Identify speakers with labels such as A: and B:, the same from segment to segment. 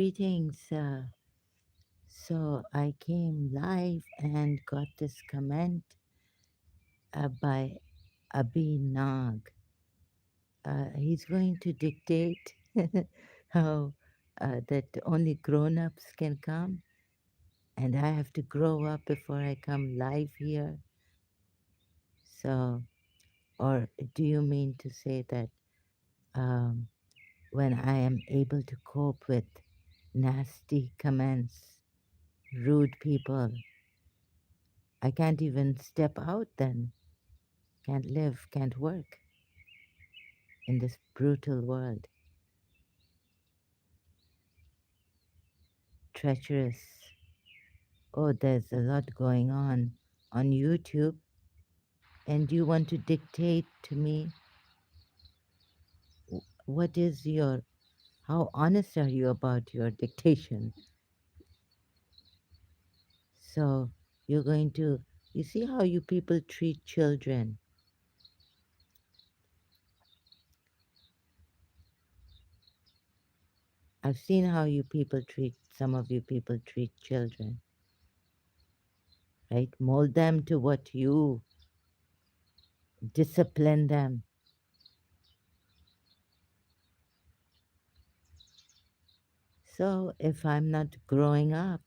A: Greetings. So I came live and got this comment by Abhi. He's going to dictate how that only grown-ups can come, and I have to grow up before I come live here. So, or do you mean to say that um, when I am able to cope with nasty comments, rude people, I can't even step out then? Can't live, can't work in this brutal world. Treacherous. Oh, there's a lot going on YouTube, and you want to dictate to me what is your, how honest are you about your dictation? So you're going to, you see how you people treat children. I've seen how you people treat, some of you people treat children, right? Mold them to what you discipline them. So if I'm not growing up,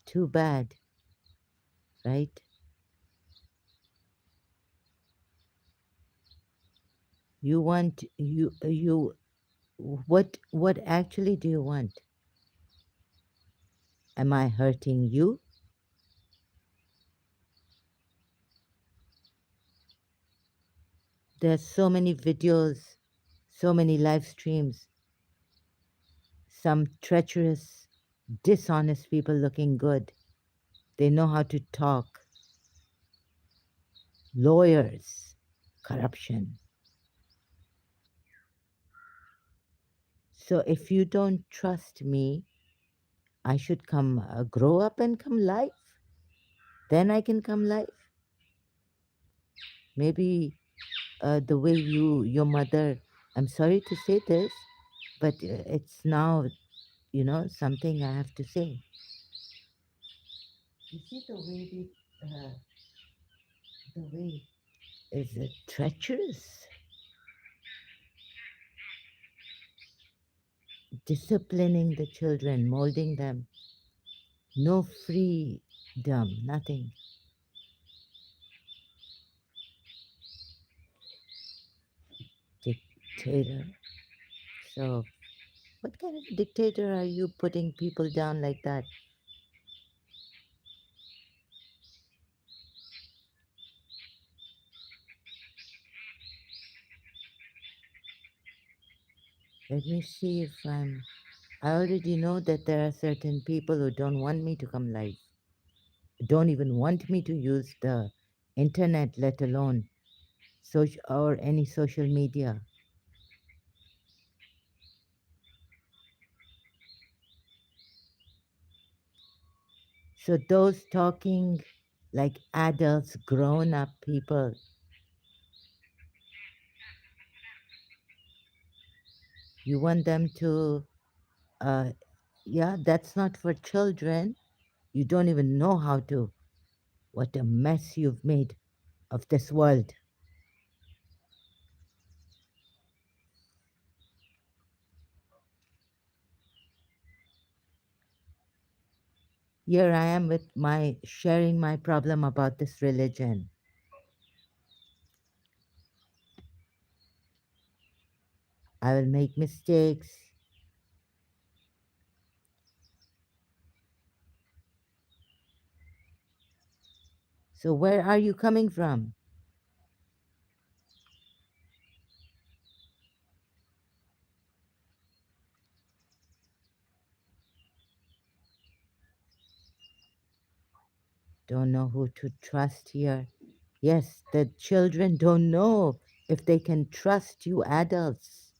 A: too bad, right? You want you what actually do you want? Am I hurting you? There's so many videos, so many live streams, some treacherous, dishonest people looking good. They know how to talk. Lawyers, corruption. So if you don't trust me, I should come grow up and come live. Then I can come live. Maybe the way your mother, I'm sorry to say this, but it's now, something I have to say. You see the way is it treacherous, disciplining the children, molding them, no freedom, nothing. Dictator. So, what kind of dictator are you putting people down like that? Let me see if I already know that there are certain people who don't want me to come live, don't even want me to use the internet, let alone social or any social media. So those talking like adults, grown up people, you want them to, uh, yeah, that's not for children. You don't even know how to, what a mess you've made of this world. Here I am with my sharing my problem about this religion. I will make mistakes. So where are you coming from? Don't know who to trust here. Yes, the children don't know if they can trust you adults,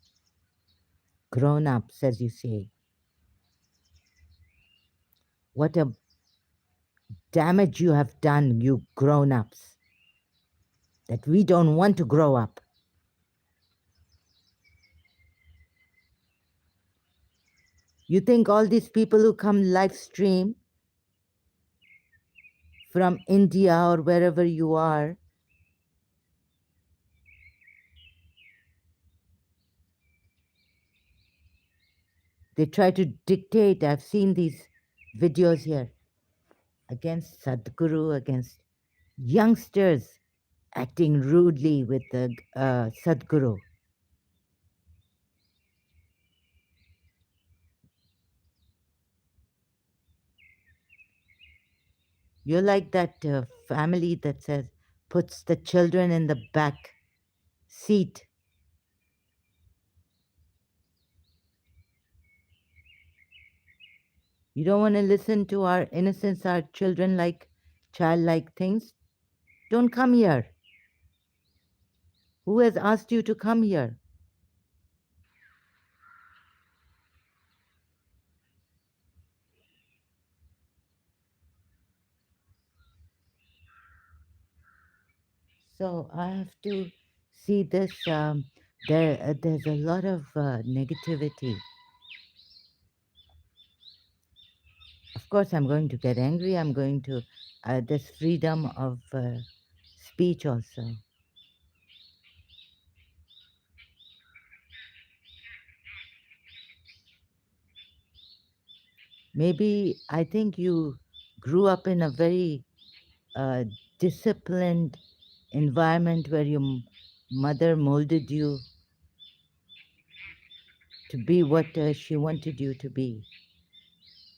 A: grown ups, as you say. What a damage you have done, you grown ups, that we don't want to grow up. You think all these people who come live stream from India or wherever you are, they try to dictate. I've seen these videos here against Sadhguru, against youngsters acting rudely with the Sadhguru. You're like that family that says, puts the children in the back seat. You don't want to listen to our innocence, our children like childlike things? Don't come here. Who has asked you to come here? So I have to see this. There's a lot of negativity. Of course, I'm going to get angry. I'm going to. There's freedom of speech also. Maybe I think you grew up in a very disciplined environment where your mother molded you to be what she wanted you to be,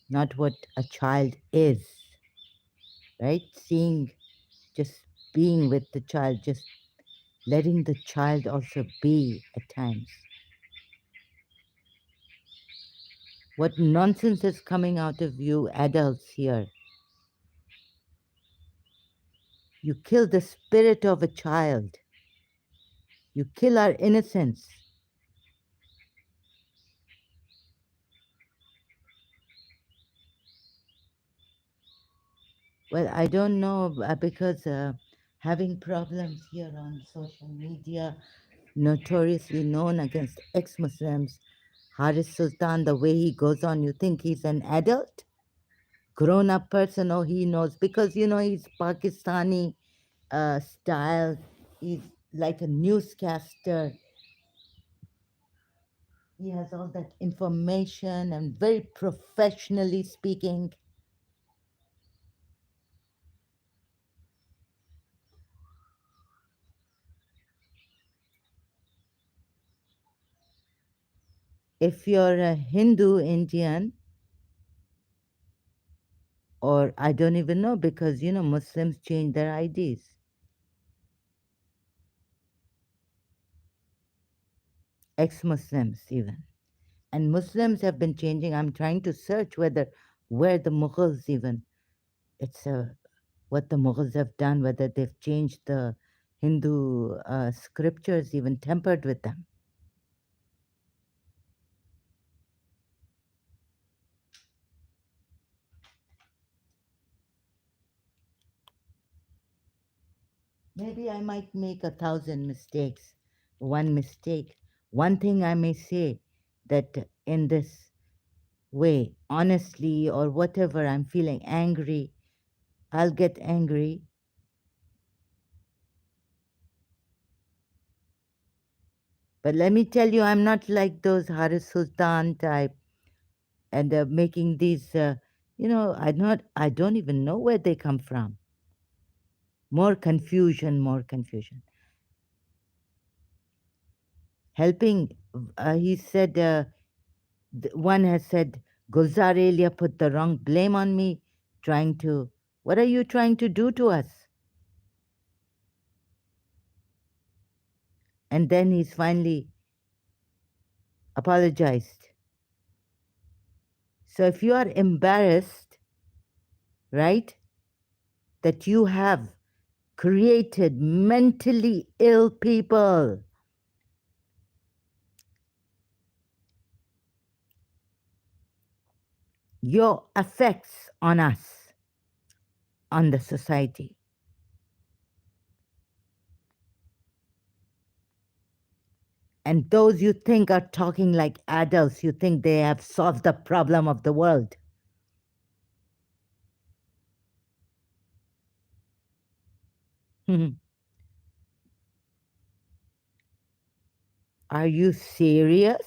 A: not what a child is, right? Seeing, just being with the child, just letting the child also be at times. What nonsense is coming out of you adults here? You kill the spirit of a child. You kill our innocence. Well, I don't know because having problems here on social media, notoriously known against ex Muslims, Haris Sultan, the way he goes on, you think he's an adult? Grown up person? Oh, he knows because he's Pakistani style. He's like a newscaster. He has all that information and very professionally speaking. If you're a Hindu Indian, or I don't even know because Muslims change their IDs. Ex-Muslims even. And Muslims have been changing. I'm trying to search where the Mughals even, it's what the Mughals have done, whether they've changed the Hindu scriptures, even tempered with them. Maybe I might make 1,000 mistakes. One mistake. One thing I may say that in this way, honestly, or whatever, I'm feeling angry, I'll get angry. But let me tell you, I'm not like those Haris Sultan type and making these, I don't even know where they come from. More confusion, more confusion. Helping, he said, one has said, Gulzar Elia put the wrong blame on me, trying to, what are you trying to do to us? And then he's finally apologized. So if you are embarrassed, right, that you have created mentally ill people, your effects on us, on the society. And those you think are talking like adults, you think they have solved the problem of the world. Are you serious?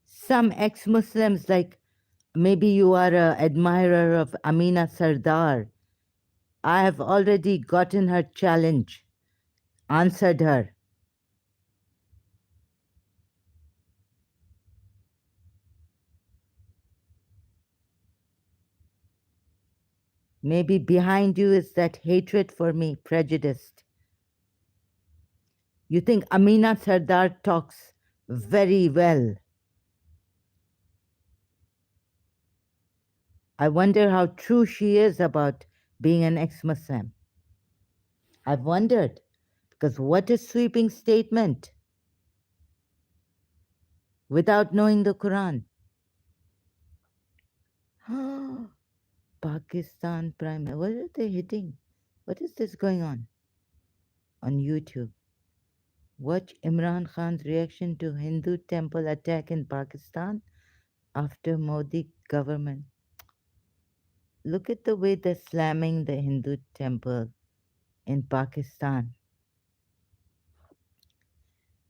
A: Some ex Muslims, like maybe you are a admirer of Amina Sardar. I have already gotten her challenge, answered her. Maybe behind you is that hatred for me, prejudiced. You think Amina Sardar talks very well. I wonder how true she is about being an ex Muslim. I've wondered, because what a sweeping statement without knowing the Quran. Pakistan Prime. What are they hitting? What is this going on YouTube? Watch Imran Khan's reaction to Hindu temple attack in Pakistan after Modi government. Look at the way they're slamming the Hindu temple in Pakistan.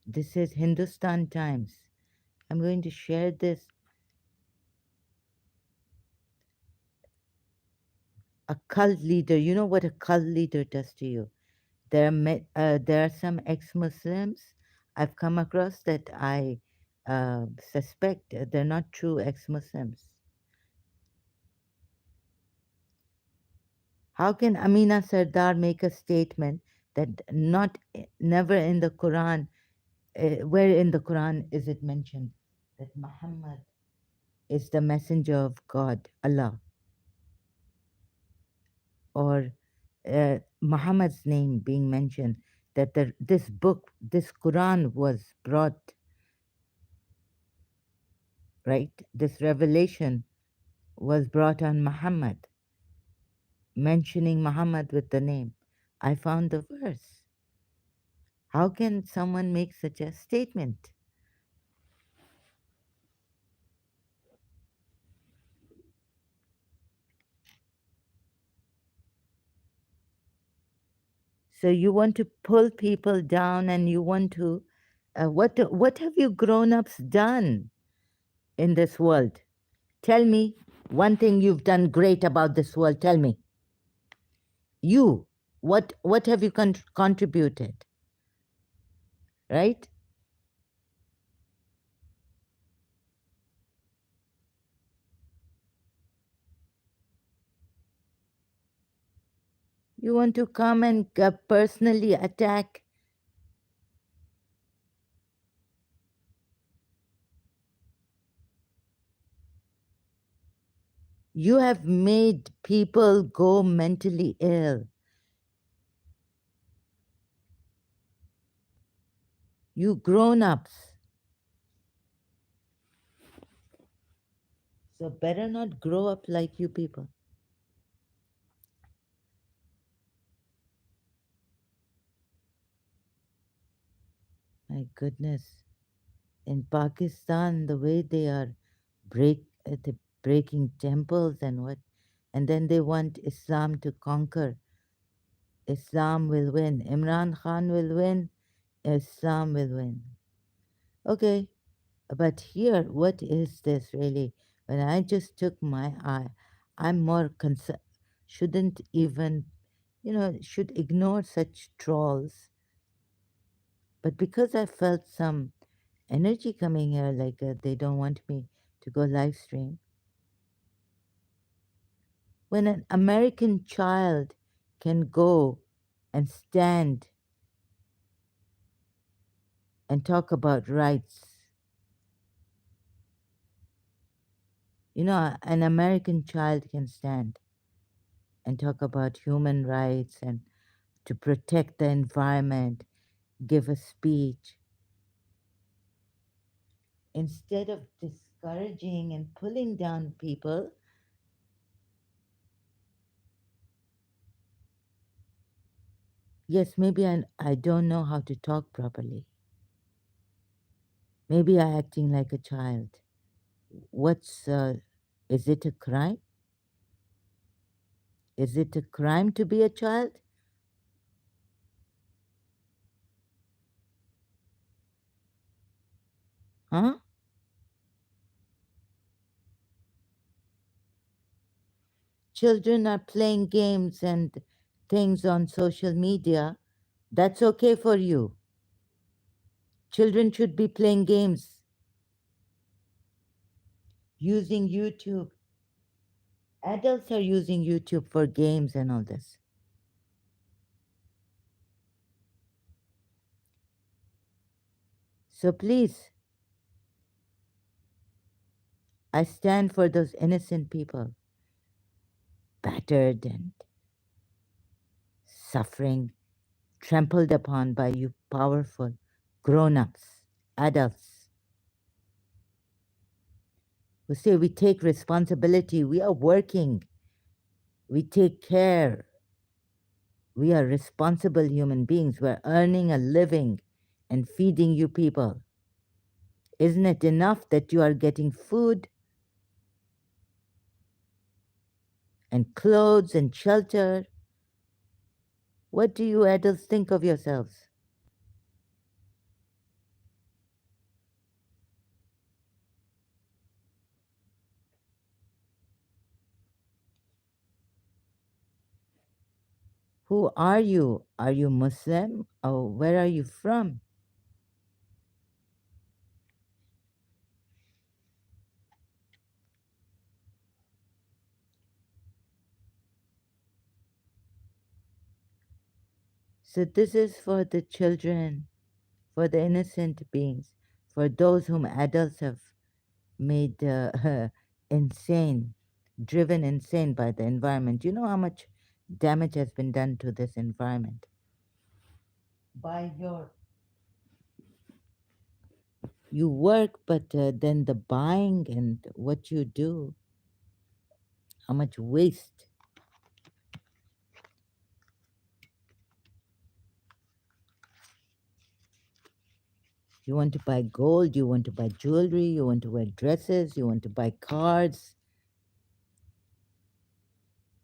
A: This is Hindustan Times. I'm going to share this. A cult leader, you know what a cult leader does to you. There are some ex-Muslims I've come across that I suspect they're not true ex-Muslims. How can Amina Sardar make a statement that not never in the Quran, where in the Quran is it mentioned that Muhammad is the messenger of God, Allah, or Muhammad's name being mentioned, that this book, this Quran was brought, right? This revelation was brought on Muhammad, mentioning Muhammad with the name. I found the verse. How can someone make such a statement? So you want to pull people down, and you want to, what have you grown-ups done in this world? Tell me one thing you've done great about this world. Tell me. You, what have you contributed, right? You want to come and personally attack. You have made people go mentally ill. You grown-ups. So better not grow up like you people. My goodness. In Pakistan, the way they are the breaking temples and what, and then they want Islam to conquer. Islam will win. Imran Khan will win. Islam will win. Okay, but here, what is this really? When I just took my eye, I'm more concerned. Shouldn't even, should ignore such trolls. But because I felt some energy coming here, like they don't want me to go live stream. When an American child can go and stand and talk about rights, an American child can stand and talk about human rights and to protect the environment, give a speech, instead of discouraging and pulling down people. Yes, maybe I don't know how to talk properly. Maybe I'm acting like a child. What's, is it a crime? Is it a crime to be a child? Huh? Children are playing games and things on social media. That's okay for you. Children should be playing games, using YouTube. Adults are using YouTube for games and all this. So please, I stand for those innocent people, battered and suffering, trampled upon by you powerful grown ups, adults who say we take responsibility, we are working, we take care, we are responsible human beings, we're earning a living and feeding you people. Isn't it enough that you are getting food and clothes and shelter? What do you adults think of yourselves? Who are you? Are you Muslim? Or where are you from? So, this is for the children, for the innocent beings, for those whom adults have made insane, driven insane by the environment. You know how much damage has been done to this environment by your. You work, but then the buying and what you do, how much waste. You want to buy gold, you want to buy jewelry, you want to wear dresses, you want to buy cars,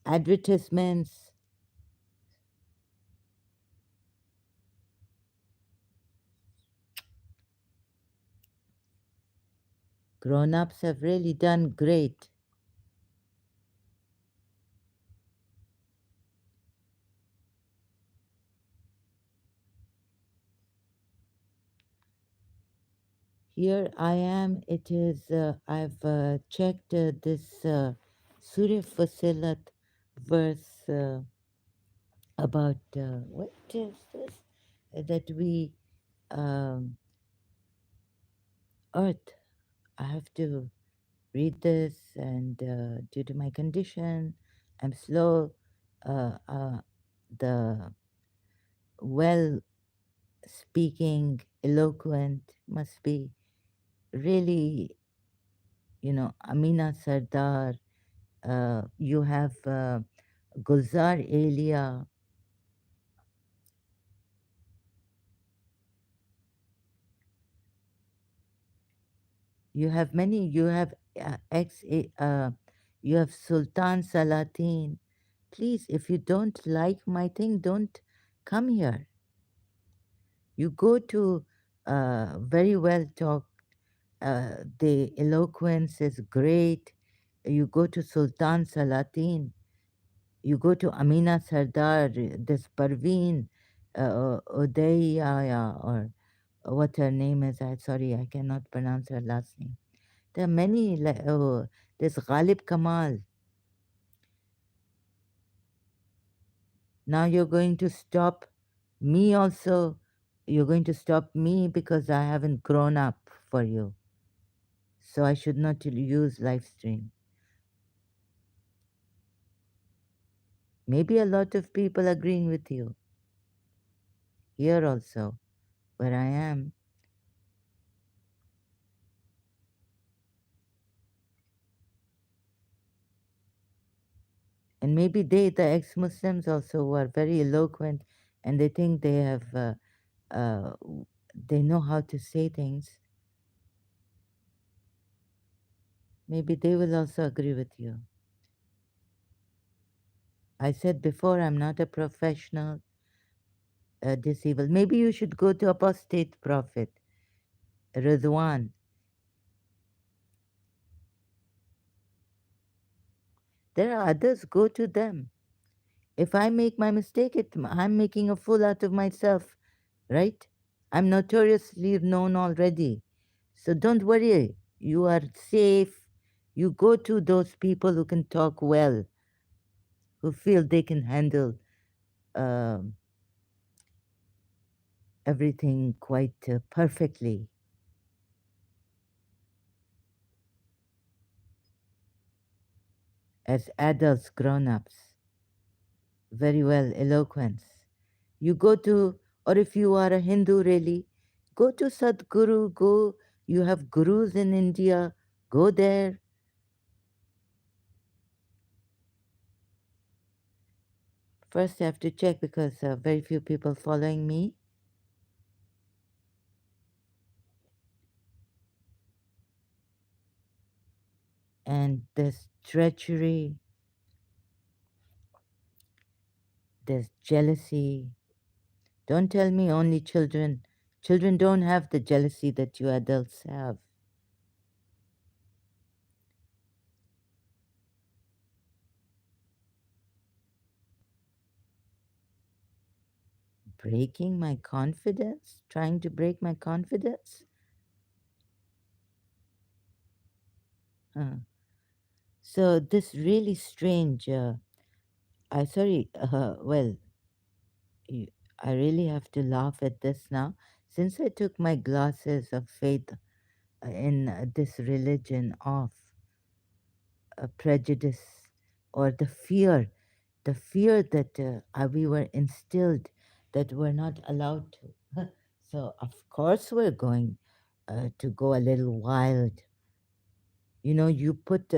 A: advertisements. Grown ups have really done great. Here I am. It is, I've checked this Surya Fasilat verse about what is this? That we, um, earth. I have to read this, and due to my condition, I'm slow. The well speaking, eloquent must be really, Amina Sardar. You have Gulzar Elia. You have many. You have you have Sultan Salatin. Please, if you don't like my thing, don't come here. You go to very well talk. The eloquence is great. You go to Sultan Salatin. You go to Amina Sardar, this Parveen, Udaya, or what her name is. Sorry, I cannot pronounce her last name. There are many, there's Ghalib Kamal. Now you're going to stop me also. You're going to stop me because I haven't grown up for you. So I should not use live stream. Maybe a lot of people agreeing with you here also, where I am. And maybe they, the ex Muslims, also were very eloquent and they think they have, they know how to say things, maybe they will also agree with you. I said before, I'm not a professional deceiver. Maybe you should go to apostate prophet Ridwan. There are others, go to them. If I make my mistake, I'm making a fool out of myself, right? I'm notoriously known already. So don't worry, you are safe. You go to those people who can talk well, who feel they can handle um everything quite perfectly as adults, grown ups, very well, eloquence. You go to, or if you are a Hindu really, go to Sadhguru, go, you have gurus in India, go there. First, I have to check because very few people following me. And there's treachery, there's jealousy. Don't tell me only children. Children don't have the jealousy that you adults have. Breaking my confidence? Trying to break my confidence? Huh. So this really strange. Well, y- I really have to laugh at this now. Since I took my glasses of faith in this religion off, prejudice or the fear that we were instilled that we're not allowed to. So, of course, we're going to go a little wild. You know, you put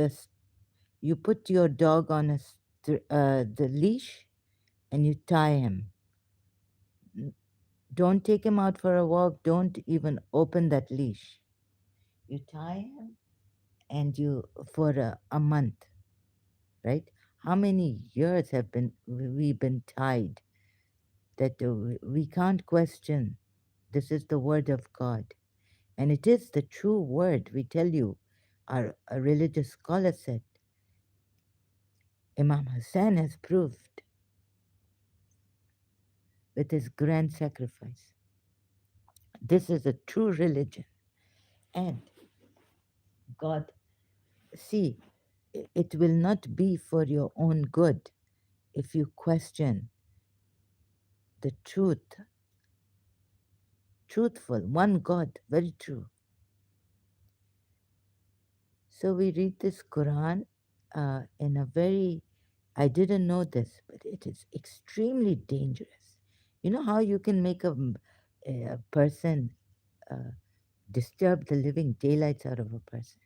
A: your dog on the leash and you tie him. Don't take him out for a walk. Don't even open that leash. You tie him and you for a month, right? How many years have been we been tied that we can't question? This is the word of God, and it is the true word. We tell you, our a religious scholar said, Imam Hassan has proved with his grand sacrifice. This is a true religion, and God, see, it will not be for your own good if you question the truthful, one God, very true. So we read this Quran in a very, I didn't know this, but it is extremely dangerous. You know how you can make a person uh, disturb the living daylights out of a person?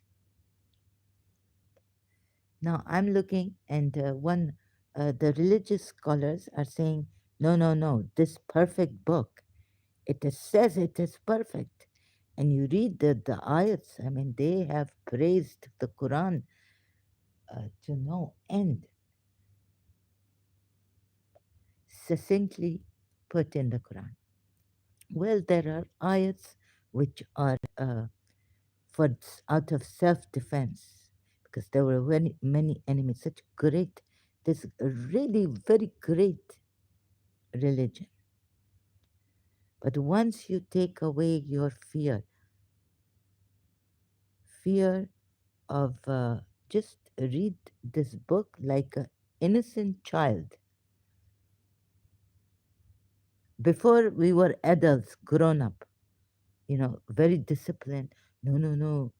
A: Now I'm looking, and the religious scholars are saying, no, no, no, this perfect book, says it is perfect. And you read the ayats, I mean, they have praised the Quran to no end, succinctly put in the Quran. Well, there are ayats which are out of self-defense because there were many, many enemies. Such great, this really very great religion. But once you take away your fear of just read this book like an innocent child. Before we were adults, grown up, very disciplined. No, no, no,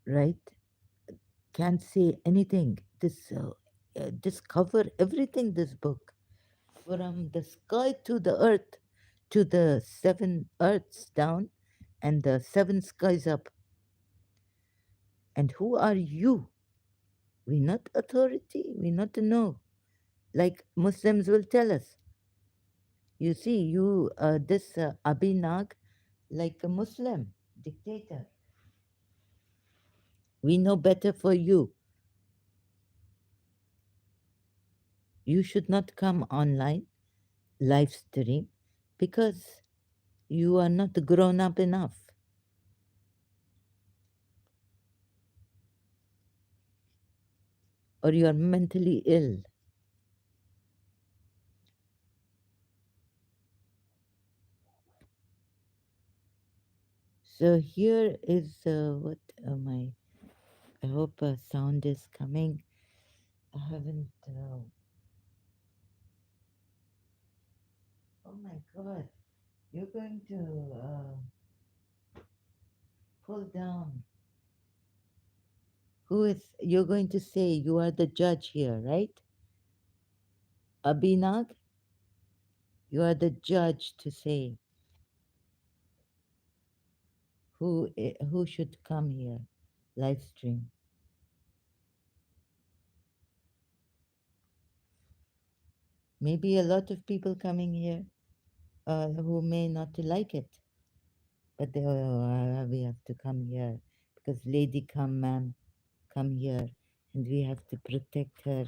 A: right? Can't say anything. Discover everything, this book, from the sky to the earth, to the seven earths down, and the seven skies up. And who are you? We not authority. We not know. like Muslims will tell us. You see, this Abhi Nag, like a Muslim dictator. We know better for you. You should not come online, live stream, because you are not grown up enough, or you are mentally ill. So here is what my. I hope sound is coming. I haven't. Oh my God! You're going to pull down. Who is? You're going to say you are the judge here, right? Abinag, you are the judge to say who should come here, live stream. Maybe a lot of people coming here who may not like it, but we have to come here because lady come, ma'am, come here, and we have to protect her.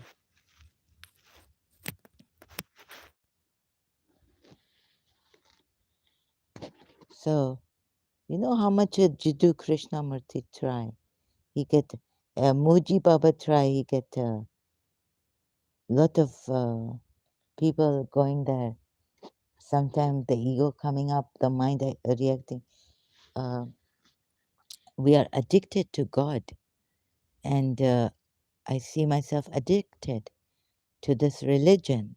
A: So you know how much a Jiddu Krishnamurti try? He get Muji Baba try. He get a lot of people going there. Sometimes the ego coming up, the mind reacting. Uh, we are addicted to God, and I see myself addicted to this religion.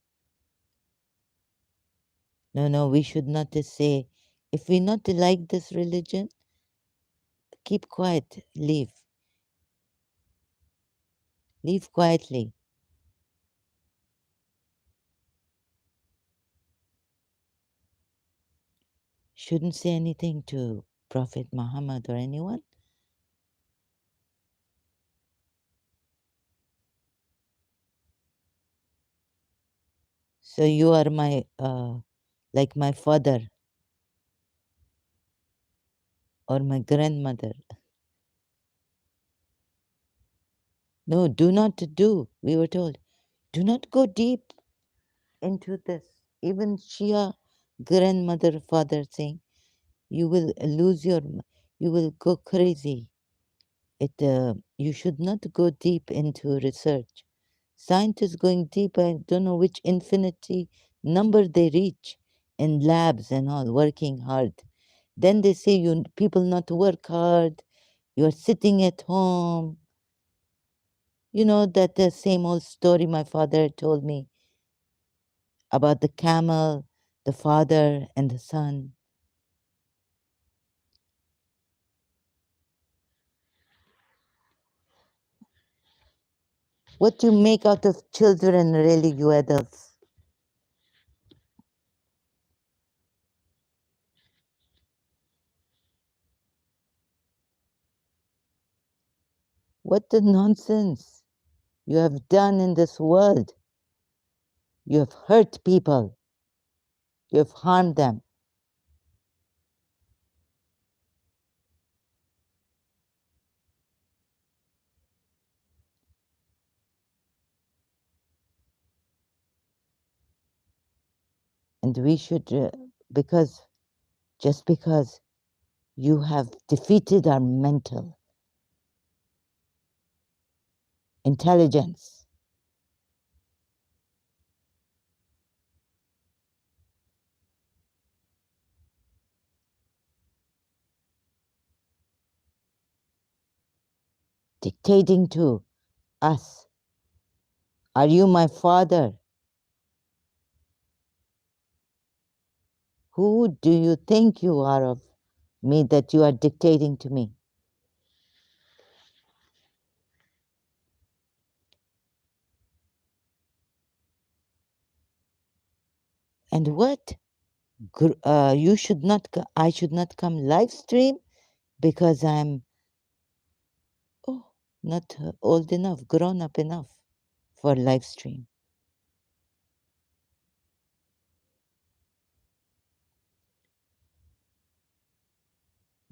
A: No, no, we should not just say, if we not like this religion, keep quiet, leave. Leave quietly. Shouldn't say anything to Prophet Muhammad or anyone. So you are my, like my father or my grandmother. No, do not do. We were told, do not go deep into this. Even Shia grandmother, father saying, you will lose your, you will go crazy. You should not go deep into research. Scientists going deep, I don't know which infinity number they reach in labs and all, working hard. Then they say you people not work hard. You are sitting at home. You know that the same old story my father told me about the camel, the father and the son. What you make out of children, really, you adults? What the nonsense you have done in this world? You have hurt people, you have harmed them. And we should, because just because you have defeated our mental intelligence, dictating to us, are you my father? Who do you think you are of me that you are dictating to me? And what? You should not, I should not come live stream because I'm oh, not old enough, grown up enough for live stream.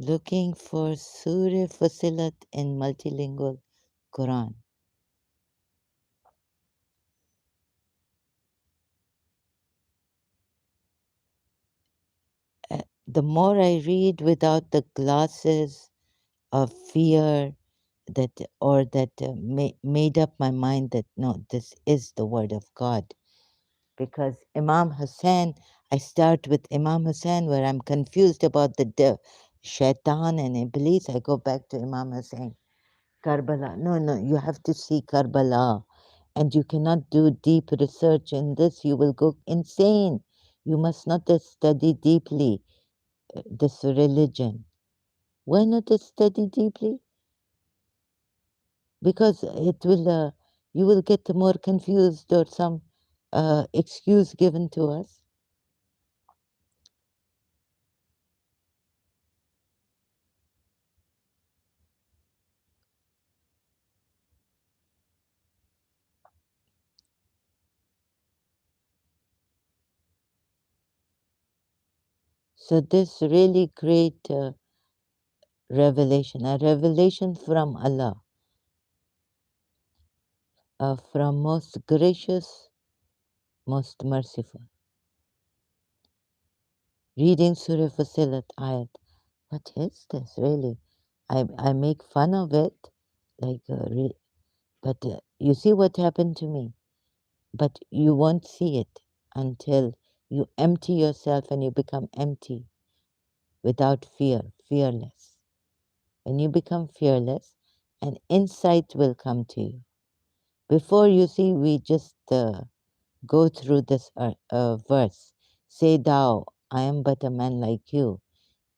A: Looking for Surah Fusilat in multilingual Quran. The more I read without the glasses of fear that or that made up my mind that no, this is the word of God. Because Imam Hussein, I start with Imam Hussein where I'm confused about the shaitan and Iblis. I go back to Imam Hussein. Karbala. No, no, you have to see Karbala. And you cannot do deep research in this. You will go insane. You must not study deeply this religion. Why not study deeply? Because it will, you will get more confused or some excuse given to us. So this really great revelation, a revelation from Allah, from most gracious, most merciful. Reading Surah Fusilat ayat. What is this really? I make fun of it, like, but you see what happened to me. But you won't see it until you empty yourself and you become empty without fear, fearless. When you become fearless, an insight will come to you. Before you see, we just go through this verse. Say thou, I am but a man like you.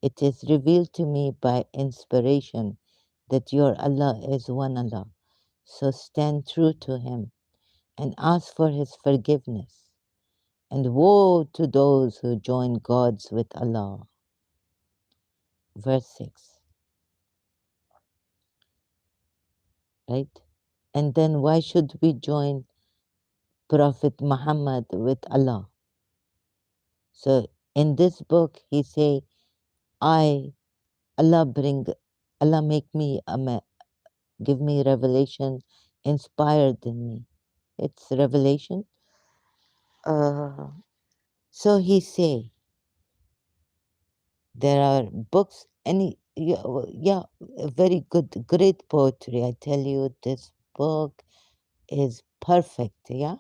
A: It is revealed to me by inspiration that your Allah is one Allah. So stand true to Him and ask for His forgiveness. And woe to those who join gods with Allah. Verse 6, right? And then why should we join Prophet Muhammad with Allah? So in this book, he say, I, Allah make me, give me revelation inspired in me. It's revelation. Uh, so he say, there are books, any, yeah, yeah, very good, great poetry. I tell you, this book is perfect, yeah?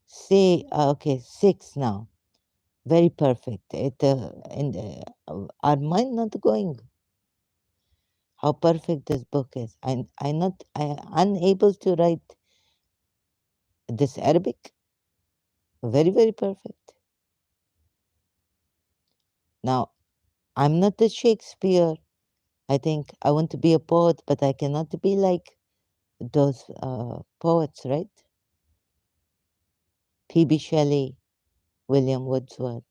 A: Say, okay, 6 now. Very perfect. Our mind not going. How perfect this book is. I unable to write this Arabic. Very, very perfect. Now, I'm not a Shakespeare. I think I want to be a poet, but I cannot be like those poets, right? P.B. Shelley, William Wordsworth.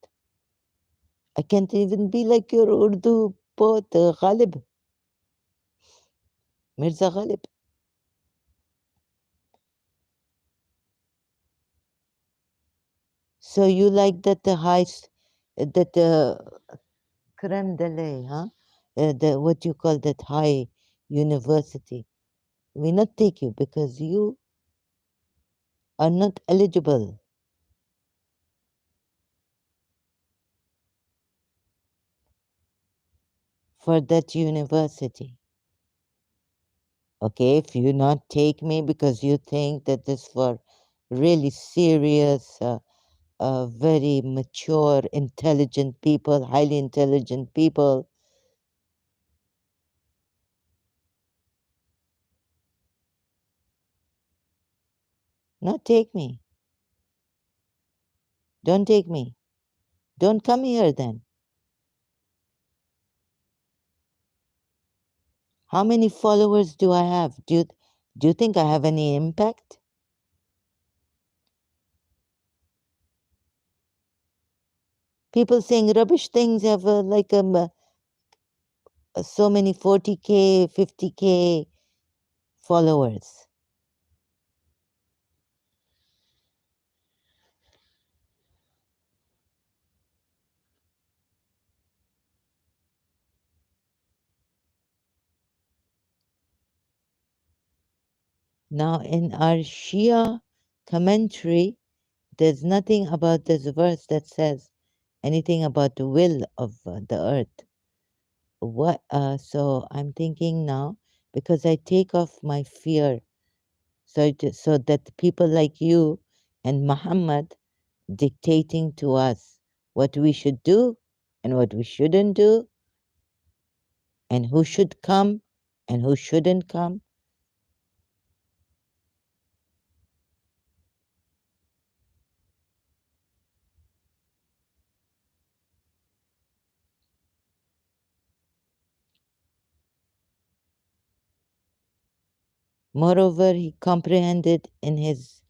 A: I can't even be like your Urdu poet, Ghalib, Mirza Ghalib. So you like that the that the creme de la, huh? The what you call that high university. We not take you because you are not eligible for that university. Okay, if you not take me because you think that this for really serious, very mature, intelligent people, highly intelligent people, not take me. Don't take me. Don't come here then. How many followers do I have? Do you think I have any impact? People saying rubbish things have so many 40K, 50K followers. Now, in our Shia commentary, there's nothing about this verse that says anything about the will of the earth. What? So I'm thinking now, because I take off my fear, so that people like you and Muhammad dictating to us what we should do and what we shouldn't do, and who should come and who shouldn't come. Moreover, he comprehended in his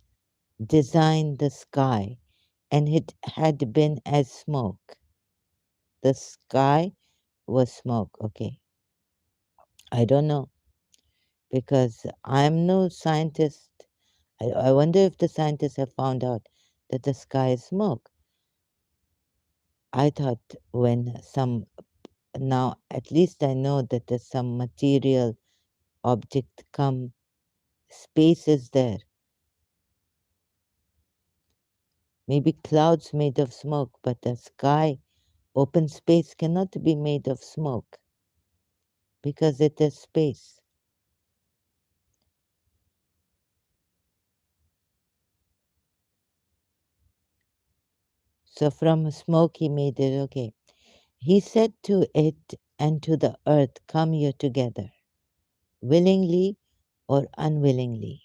A: design the sky, and it had been as smoke. The sky was smoke. Okay. I don't know, because I'm no scientist. I wonder if the scientists have found out that the sky is smoke. I thought when some, now at least I know that there's some material object come, space is there. Maybe clouds made of smoke, but the sky, open space cannot be made of smoke because it is space. So from smoke he made it. Okay. He said to it and to the earth, come you together, willingly or unwillingly.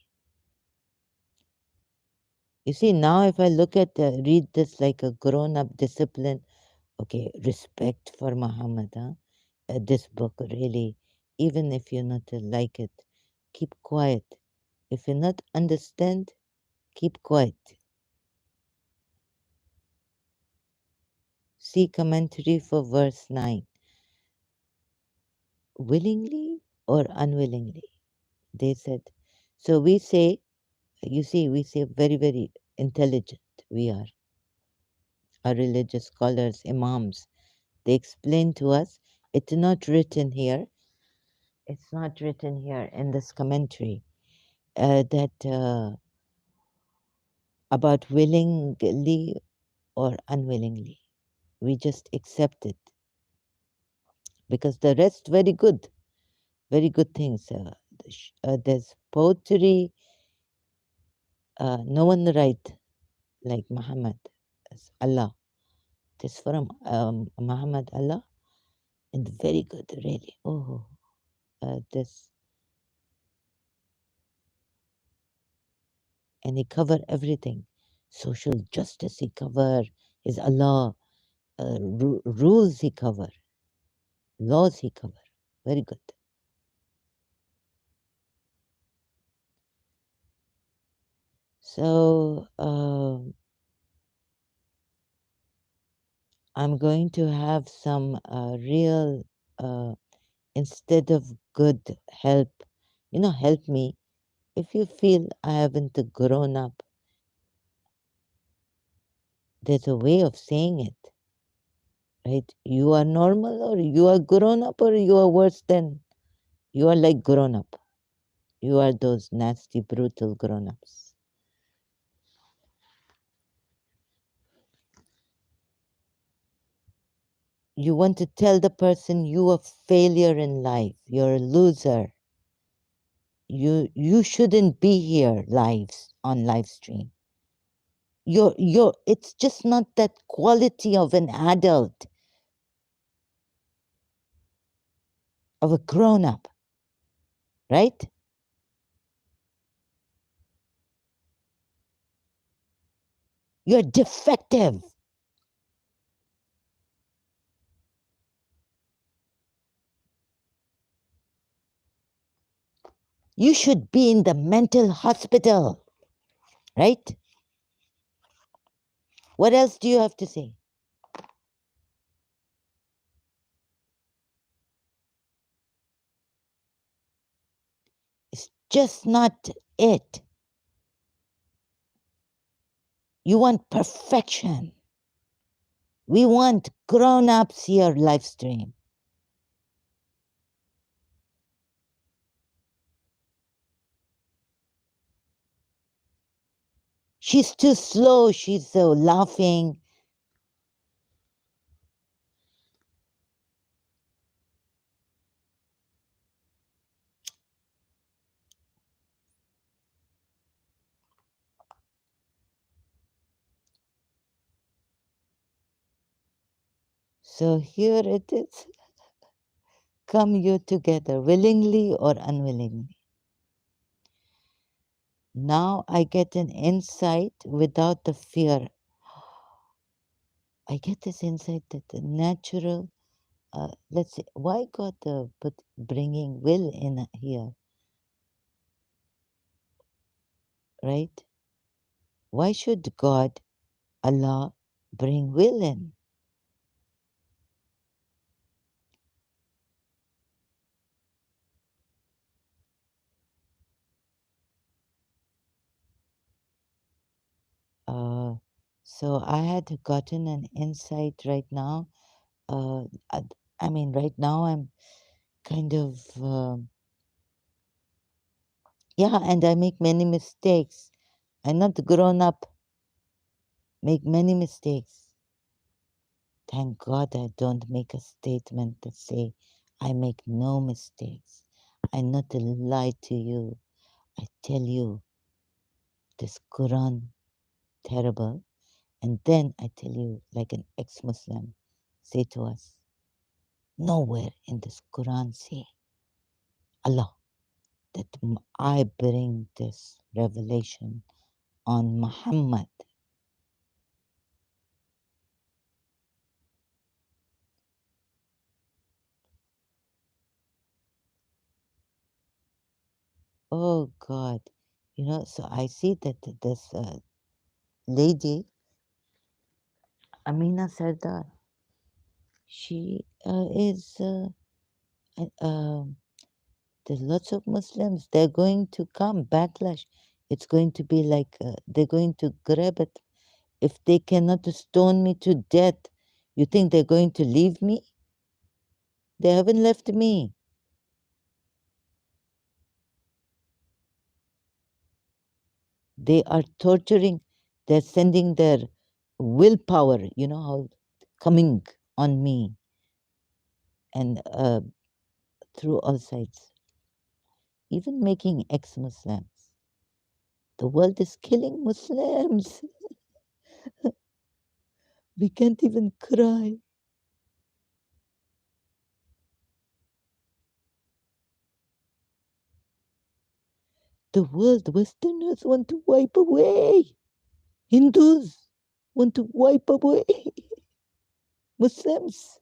A: You see, now if I look at read this like a grown up discipline, okay, respect for Muhammad, huh? This book really, even if you're not like it, keep quiet. If you not understand, keep quiet. See commentary for verse 9. Willingly or unwillingly? They said. So we say, you see, we say very, very intelligent we are. Our religious scholars, imams, they explain to us, it's not written here. It's not written here in this commentary that about willingly or unwillingly. We just accept it because the rest very good things. There's poetry. No one write like Muhammad. It's Allah. This from Muhammad Allah, and very good, really. Oh, this, and he cover everything. Social justice he cover. His Allah rules he cover. Laws he cover. Very good. So I'm going to have some real, instead of good help, help me. If you feel I haven't grown up, there's a way of saying it, right? You are normal, or you are grown up, or you are worse than, you are like grown up. You are those nasty, brutal grown ups. You want to tell the person you are a failure in life, you're a loser. You shouldn't be here lives on live stream. It's just not that quality of an adult, of a grown up, right? You're defective. You should be in the mental hospital, right? What else do you have to say? It's just not it. You want perfection. We want grown ups here live stream. She's too slow. She's so laughing. So here it is. Come you together, willingly or unwillingly. Now I get an insight without the fear. I get this insight that the natural, let's say, why God put bringing will in here, right? Why should God, Allah, bring will in? Uh, so I had gotten an insight right now. Uh, I, I mean, right now I'm kind of, yeah, and I make many mistakes. I'm not grown up, make many mistakes. Thank God I don't make a statement that say I make no mistakes. I not lie to you. I tell you this Quran terrible, and then I tell you like an ex-Muslim say to us, nowhere in this Quran say Allah that I bring this revelation on Muhammad. Oh God, so I see that this lady Amina Sardar, she is there's lots of Muslims. They're going to come backlash. It's going to be like they're going to grab it. If they cannot stone me to death, you think they're going to leave me? They haven't left me. They are torturing. They're sending their willpower. You know how coming on me and through all sides, even making ex-Muslims. The world is killing Muslims. We can't even cry. The world, Westerners want to wipe away. Hindus want to wipe away Muslims.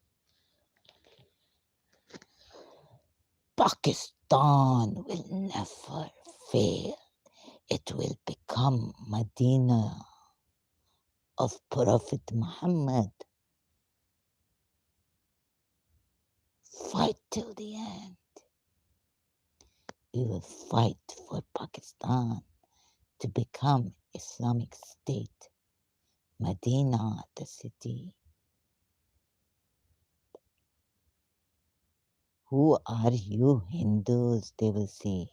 A: Pakistan will never fail. It will become Medina of Prophet Muhammad. Fight till the end. We will fight for Pakistan to become Islamic State. Medina, the city. Who are you Hindus? They will say.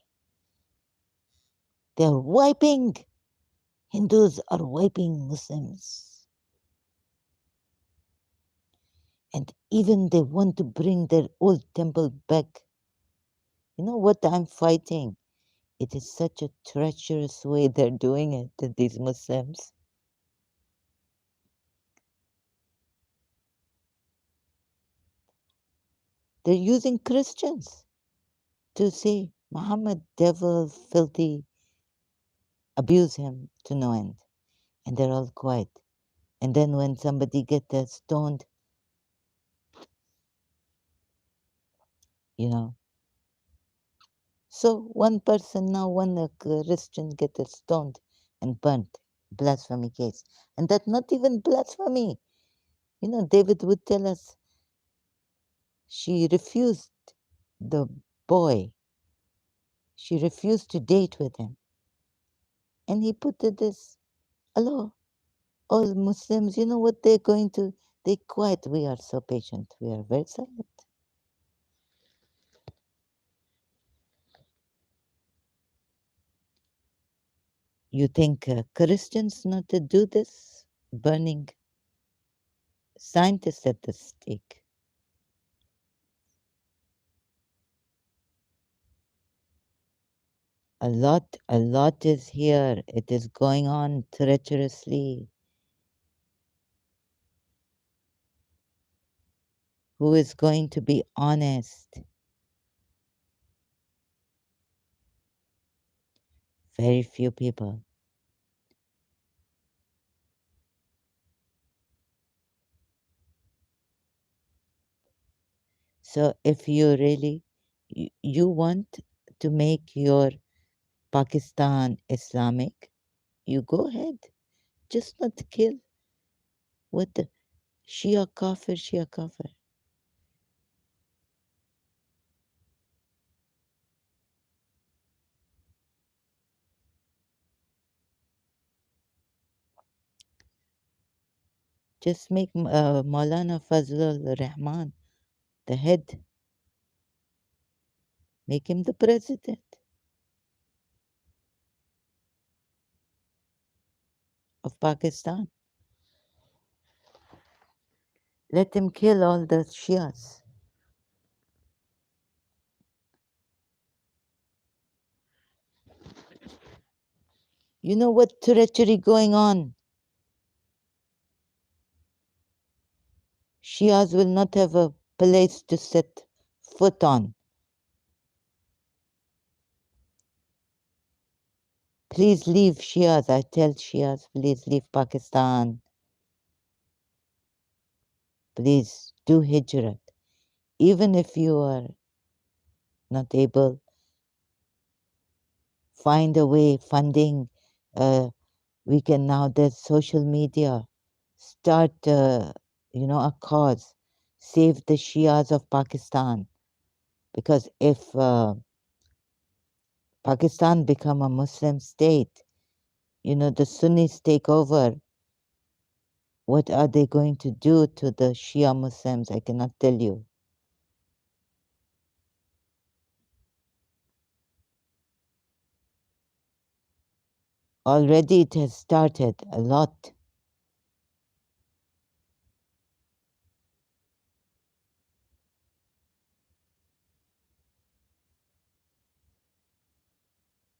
A: They're wiping. Hindus are wiping Muslims. And even they want to bring their old temple back. You know what I'm fighting? It is such a treacherous way they're doing it, these Muslims. They're using Christians to say, Muhammad, devil, filthy, abuse him to no end. And they're all quiet. And then when somebody gets stoned, you know. So one person now, one Christian gets stoned and burnt, blasphemy case. And that's not even blasphemy. David would tell us she refused the boy. She refused to date with him. And he put to this, hello, all Muslims, you know what they're going to, they quiet. We are so patient. We are very silent. You think Christians not to do this? Burning scientists at the stake. A lot is here. It is going on treacherously. Who is going to be honest? Very few people. So if you really you want to make your Pakistan Islamic, you go ahead. Just not kill with the Shia kafir, Shia kafir. Just make Maulana Fazlul Rahman the head. Make him the president of Pakistan. Let him kill all the Shias. You know what treachery going on? Shias will not have a place to set foot on. Please leave Shias. I tell Shias, please leave Pakistan. Please do hijrat. Even if you are not able, find a way, funding. We can now, there's social media. Start, a cause. Save the Shias of Pakistan. Because if Pakistan become a Muslim state, the Sunnis take over, what are they going to do to the Shia Muslims? I cannot tell you. Already it has started a lot.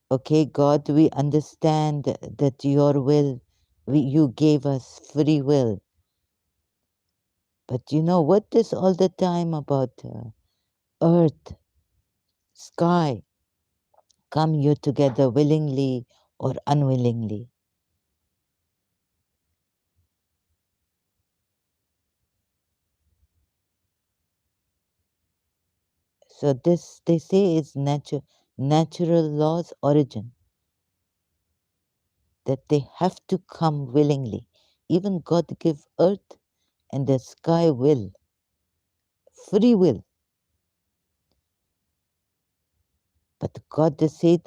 A: Okay, God, we understand that your will, you gave us free will. But what is all the time about earth, sky? Come you together willingly or unwillingly. So this, they say, is natural law's origin, that they have to come willingly. Even God give earth and the sky will, free will. But God they said,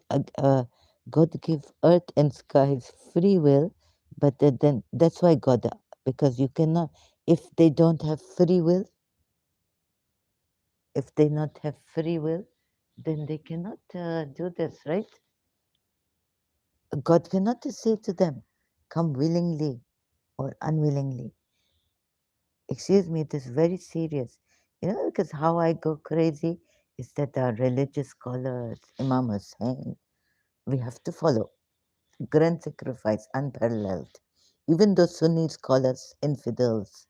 A: God give earth and skies free will, but then that's why God, because you cannot, if they don't have free will, if they not have free will, then they cannot do this, right? God cannot say to them, come willingly or unwillingly. Excuse me, it is very serious. Because how I go crazy is that our religious scholars, Imam Hussain, we have to follow. Grand sacrifice, unparalleled. Even though Sunnis call us infidels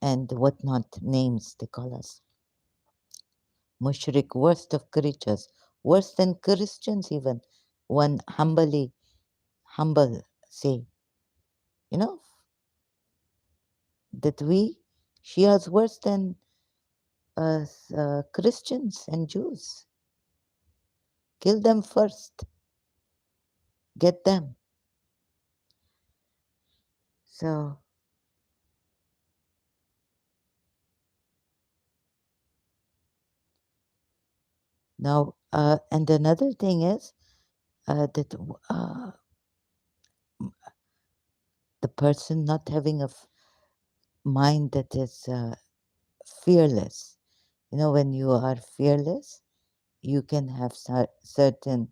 A: and whatnot names they call us. Mushrik, worst of creatures, worse than Christians even. One humble say, you know, that we, Shias worse than Christians and Jews. Kill them first. Get them. So now, and another thing is that the person not having a mind that is fearless. When you are fearless, you can have certain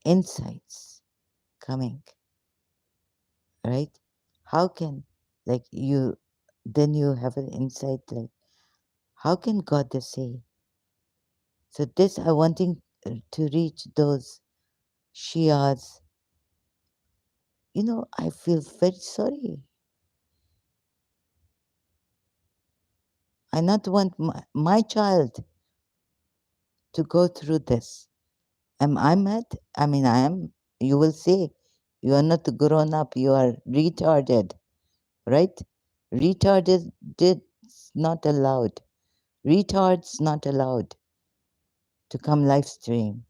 A: insights coming. right? How can, like, you, then you have an insight like, how can God say? So this I wanting to reach those Shias. I feel very sorry. I not want my child to go through this. Am I mad? I mean, I am. You will say, you are not grown up, you are retarded, right? Retarded did not allowed. Retards not allowed to come live stream.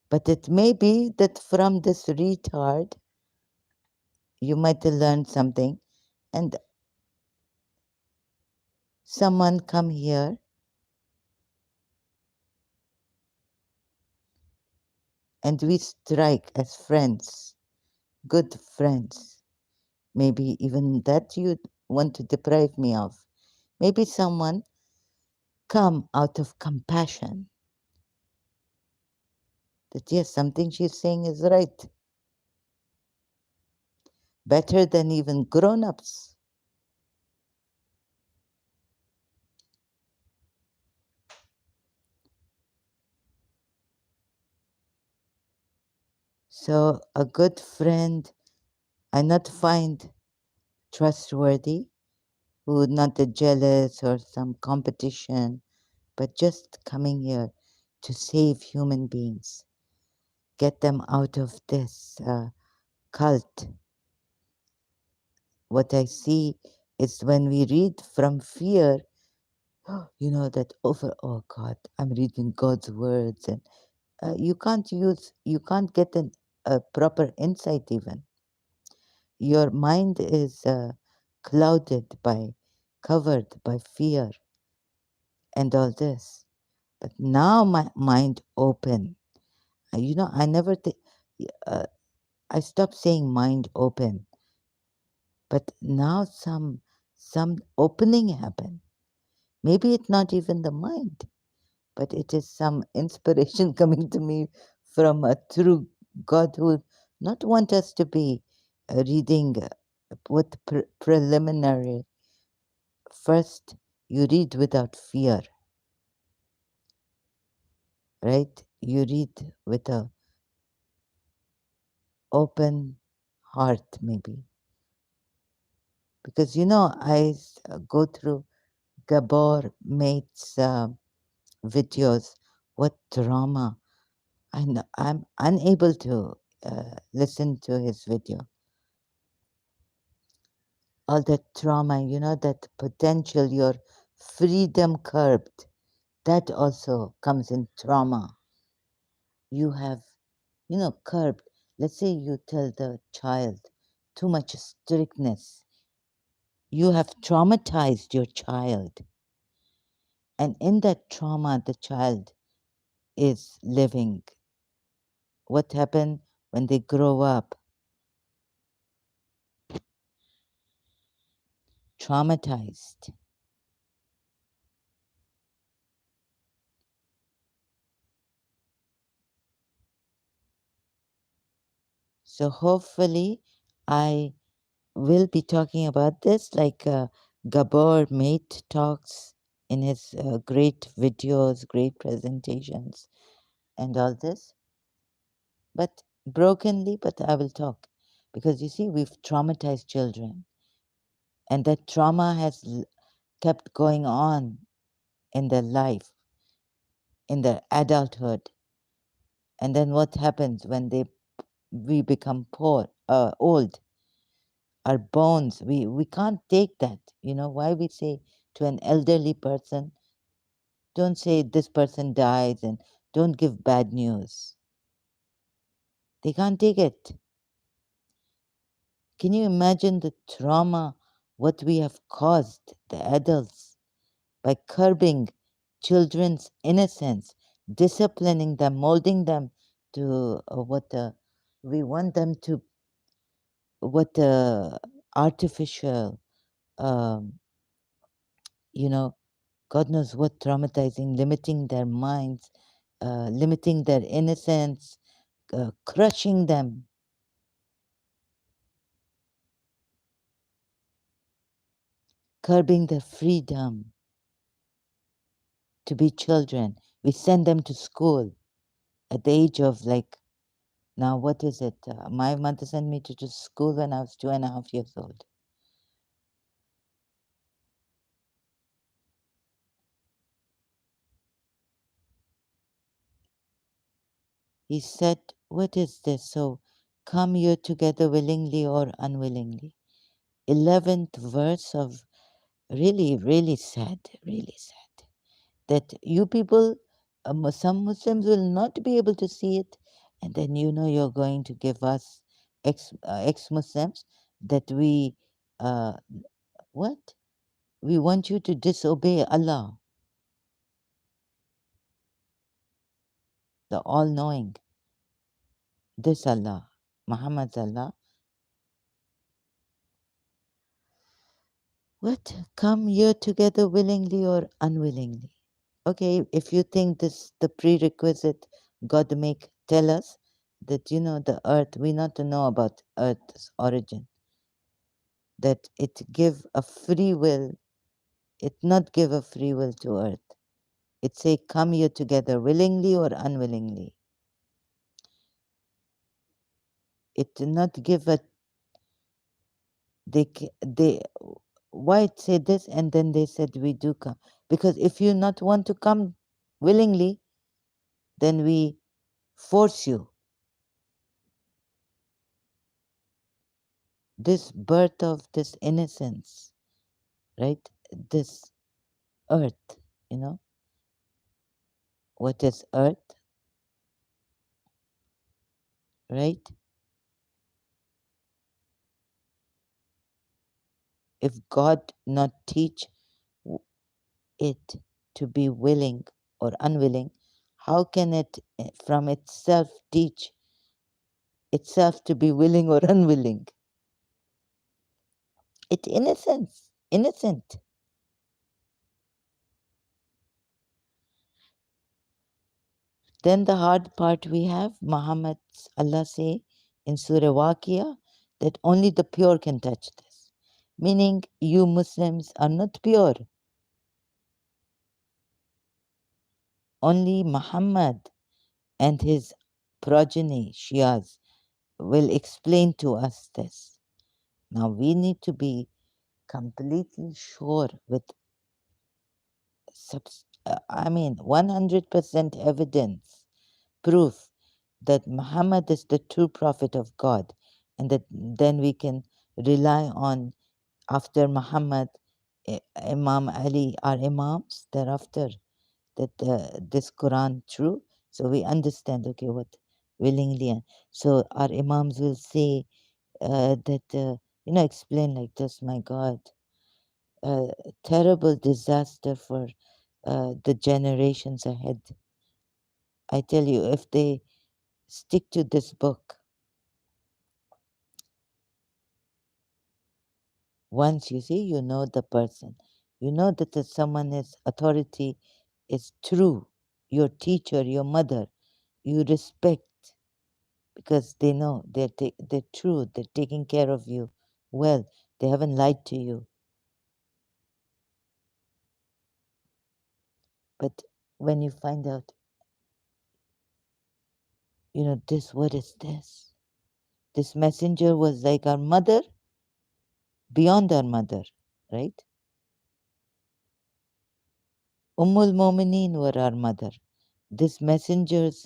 A: But it may be that from this retard, you might learn something, and someone come here and we strike as friends, good friends. Maybe even that you want to deprive me of. Maybe someone come out of compassion that yes, something she's saying is right, better than even grown ups. So, a good friend I not find trustworthy, who would not be jealous or some competition, but just coming here to save human beings, get them out of this cult. What I see is when we read from fear, that over, oh God, I'm reading God's words, and you can't get a proper insight even. Your mind is clouded covered by fear and all this. But now my mind open. I never think, uh, I stopped saying mind open, but now some opening happened. Maybe it's not even the mind, but it is some inspiration coming to me from a true God who not want us to be reading with preliminary. First, you read without fear, right? You read with a open heart, maybe, because I go through Gabor mate's videos. What drama! I'm unable to listen to his video. All that trauma, that potential, your freedom curbed, that also comes in trauma. You have, curbed. Let's say you tell the child too much strictness. You have traumatized your child. And in that trauma, the child is living. What happened when they grow up? Traumatized. So hopefully, I will be talking about this like Gabor Mate talks in his great videos, great presentations, and all this. But brokenly, but I will talk. Because you see, we've traumatized children, and that trauma has kept going on in their life, in their adulthood. And then what happens when we become old? Our bones, we can't take that. Why we say to an elderly person, don't say this person dies and don't give bad news. They can't take it. Can you imagine the trauma what we have caused the adults by curbing children's innocence, disciplining them, molding them to what we want them to, what artificial, um, you know, God knows what traumatizing, limiting their minds, limiting their innocence, crushing them. curbing their freedom to be children. We send them to school at the age of like, now what is it? My mother sent me to school when I was 2.5 years old. He said, what is this? So come you together willingly or unwillingly. 11th verse of really, really sad, really sad. That you people, some Muslims will not be able to see it, and then you're going to give us ex-Muslims that we, uh, what? We want you to disobey Allah, the all-knowing. This Allah, Muhammad's Allah. What? Come here together willingly or unwillingly. Okay, if you think this the prerequisite God make, tell us that the earth, we not to know about earth's origin, that it give a free will, it not give a free will to earth. It say come here together willingly or unwillingly. It did not give a they why it say this and then they said we do come, because if you not want to come willingly, then we force you. This birth of this innocence, right? This earth, you know, what is earth, right? If God not teach it to be willing or unwilling, how can it from itself teach itself to be willing or unwilling? It innocence, innocent. Then the hard part we have, Muhammad's Allah say in Surah Waqia that only the pure can touch this. Meaning you Muslims are not pure. Only Muhammad and his progeny, Shias, will explain to us this. Now we need to be completely sure with, 100% evidence, proof that Muhammad is the true prophet of God, and that then we can rely on, after Muhammad, Imam Ali are Imams thereafter, that this Quran true. So we understand, okay, what willingly. So our Imams will say that, explain like this, my God, terrible disaster for the generations ahead. I tell you, if they stick to this book, once you see, you know the person, you know that the someone is authority is true, your teacher, your mother, you respect because they know they're true, they're taking care of you well, they haven't lied to you. But when you find out, this, what is this? This messenger was like our mother, beyond our mother, right? Ummul Momineen were our mother. This messenger's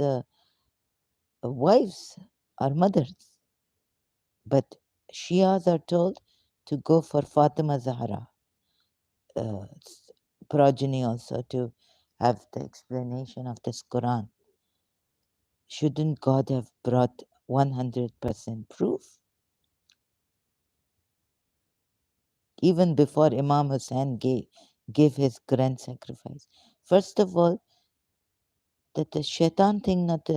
A: wives are mothers. But Shias are told to go for Fatima Zahra, progeny also, to have the explanation of this Quran. Shouldn't God have brought 100% proof? Even before Imam Hussein gave his grand sacrifice. First of all, that the shaitan thing not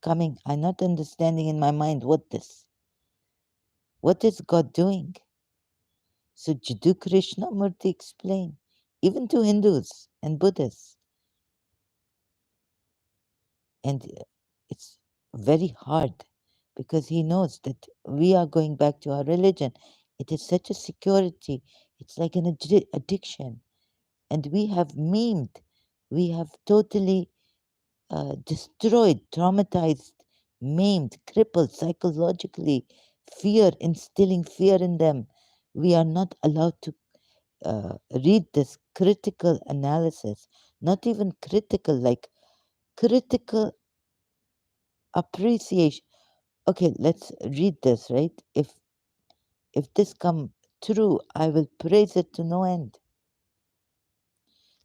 A: coming, I'm not understanding in my mind what is God doing? So Jiddu Krishnamurti explained, even to Hindus and Buddhists. And it's very hard because he knows that we are going back to our religion. It is such a security, It's like an addiction. And we have maimed, we have totally destroyed, traumatized, maimed, crippled psychologically, fear, instilling fear in them. We are not allowed to read this critical analysis, not even critical, like critical appreciation. Okay, let's read this, right? If this come true, I will praise it to no end.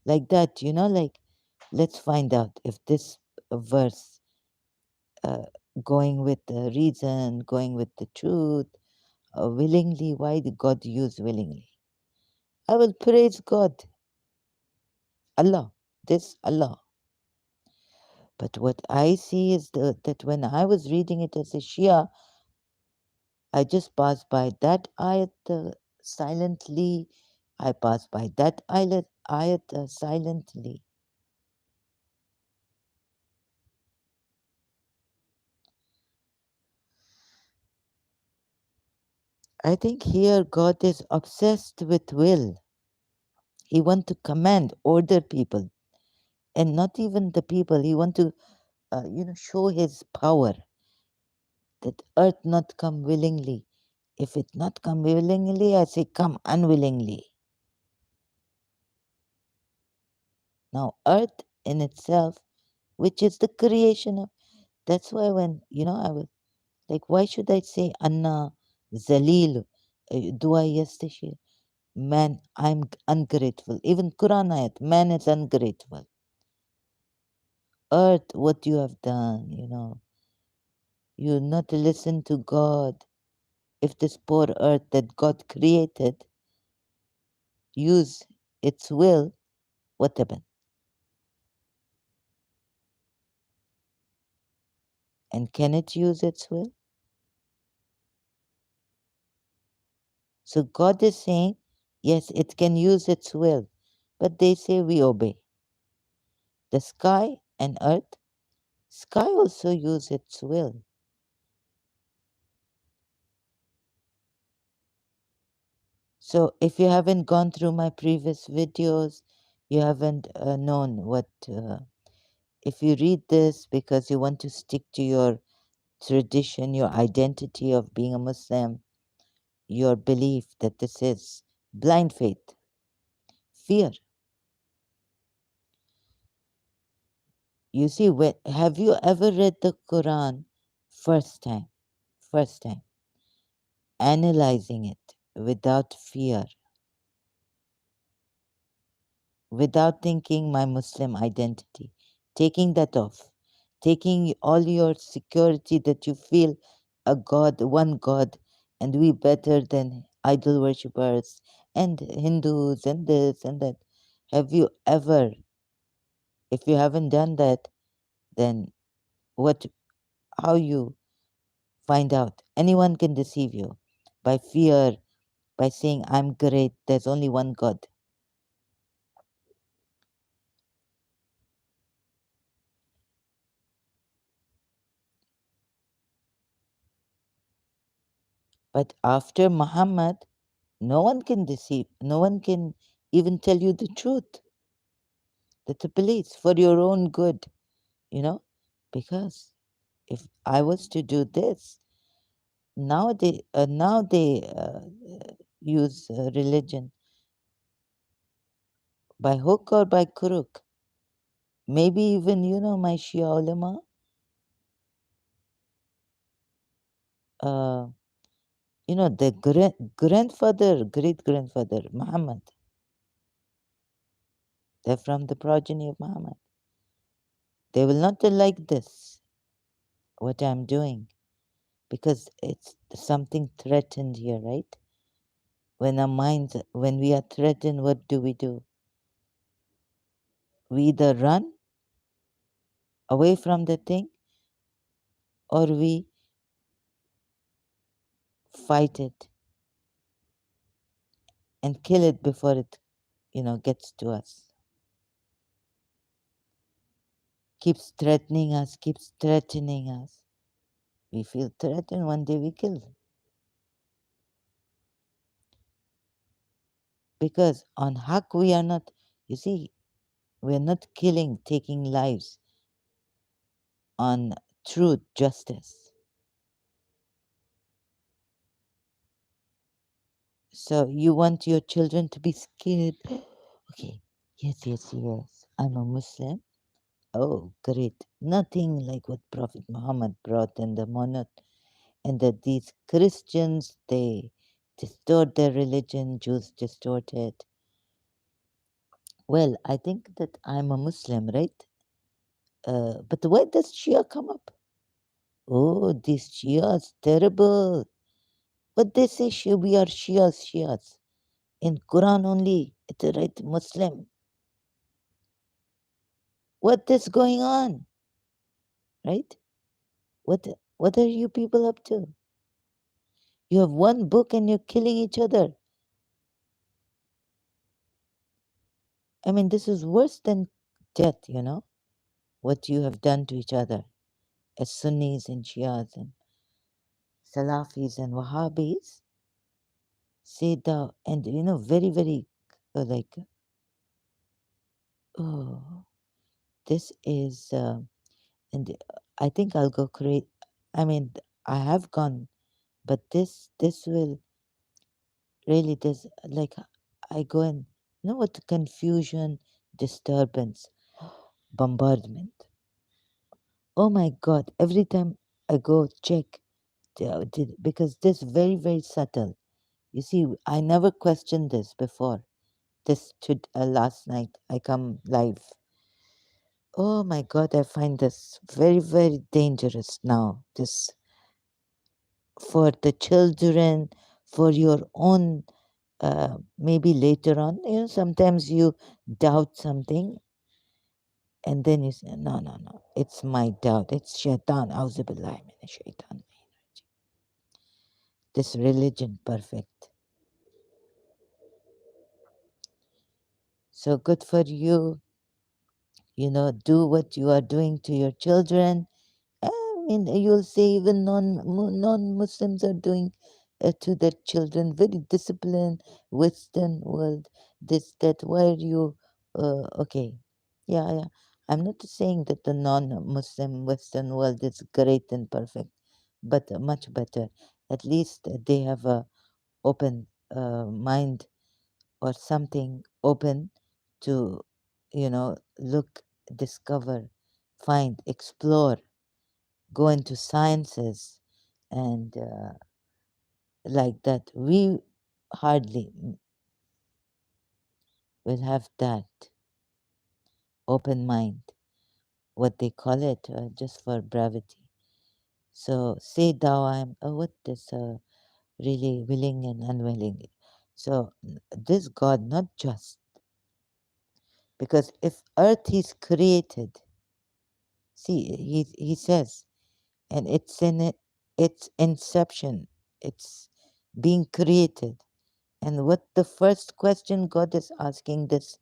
A: Like that, like let's find out if this verse uh, going with the reason, going with the truth, willingly. Why did God use willingly? I will praise God, Allah, this Allah. But what I see is that when I was reading it as a Shia, I just passed by that ayat silently. I passed by that ayat silently. I think here God is obsessed with will. He wants to command, order people, and not even the people. He wants to, show his power. That earth not come willingly. If it not come willingly, I say come unwillingly. Now, earth in itself, which is the creation of, that's why when, I was like, why should I say Anna, Zalil, Dua Yastashir? Man, I'm ungrateful. Even Quran ayat, man is ungrateful. Earth, what you have done, you not listen to God. If this poor earth that God created use its will, what happened? And can it use its will? So God is saying, yes, it can use its will, but they say we obey. The sky and earth, sky also use its will. So if you haven't gone through my previous videos, you haven't known what. If you read this because you want to stick to your tradition, your identity of being a Muslim, your belief that this is blind faith, fear. You see, have you ever read the Quran first time, analyzing it without fear, without thinking my Muslim identity, taking that off, taking all your security that you feel a God, one God, and we better than idol worshippers and Hindus and this and that. Have you ever, if you haven't done that, then what, how you find out? Anyone can deceive you by fear, by saying, I'm great, there's only one God. But after Muhammad, no one can deceive, no one can even tell you the truth. That's a police for your own good, you know? Because if I was to do this, now they use religion by hook or by crook. Maybe even, my Shia ulama, uh, the grandfather, great grandfather, Muhammad, they're from the progeny of Muhammad. They will not like this, what I'm doing, because it's something threatened here, right? When our minds, when we are threatened, what do? We either run away from the thing or we fight it and kill it before it, gets to us. Keeps threatening us, keeps threatening us. We feel threatened, one day we kill. Because on haq we are not, you see, we are not killing, taking lives on truth, justice. So you want your children to be scared. Okay, yes, yes, yes. I'm a Muslim. Oh, great. Nothing like what Prophet Muhammad brought in the monarch, and that these Christians, they distort their religion, Jews distort it. Well, I think that I'm a Muslim, right? But where does Shia come up? Oh, these Shias, terrible. But they say Shia, we are Shias, Shias. In Quran only, it's a right Muslim. What is going on? Right? What are you people up to? You have one book and you're killing each other. I mean, this is worse than death, you know, what you have done to each other as Sunnis and Shias and Salafis and Wahhabis. Say the, and you know, very, very like, oh, this is, and I think I'll go create, I mean, I have gone, but this will really, this, like, I go and, you know what, confusion, disturbance, bombardment. Oh my God, every time I go check, because this very, very subtle. You see, I never questioned this before. This to last night, I come live. Oh my God, I find this very, very dangerous now. This for the children, for your own, maybe later on, you know, sometimes you doubt something and then you say, no, no, no, it's my doubt. It's shaitan. Auzu billahi minash shaitan. This religion, perfect. So good for you. You know, do what you are doing to your children. I mean, you'll say even non-Muslims are doing to their children very disciplined, Western world, this, that. Why are you, okay, yeah, yeah. I'm not saying that the non-Muslim Western world is great and perfect, but much better. At least they have a open mind or something open to, you know, look, discover, find, explore, go into sciences, and like that. We hardly will have that open mind, what they call it, just for brevity. So say thou I'm, what is really willing and unwilling. So this God, not just, because if earth is created, see, he says, and it's in it, its inception, it's being created. And what the first question God is asking this,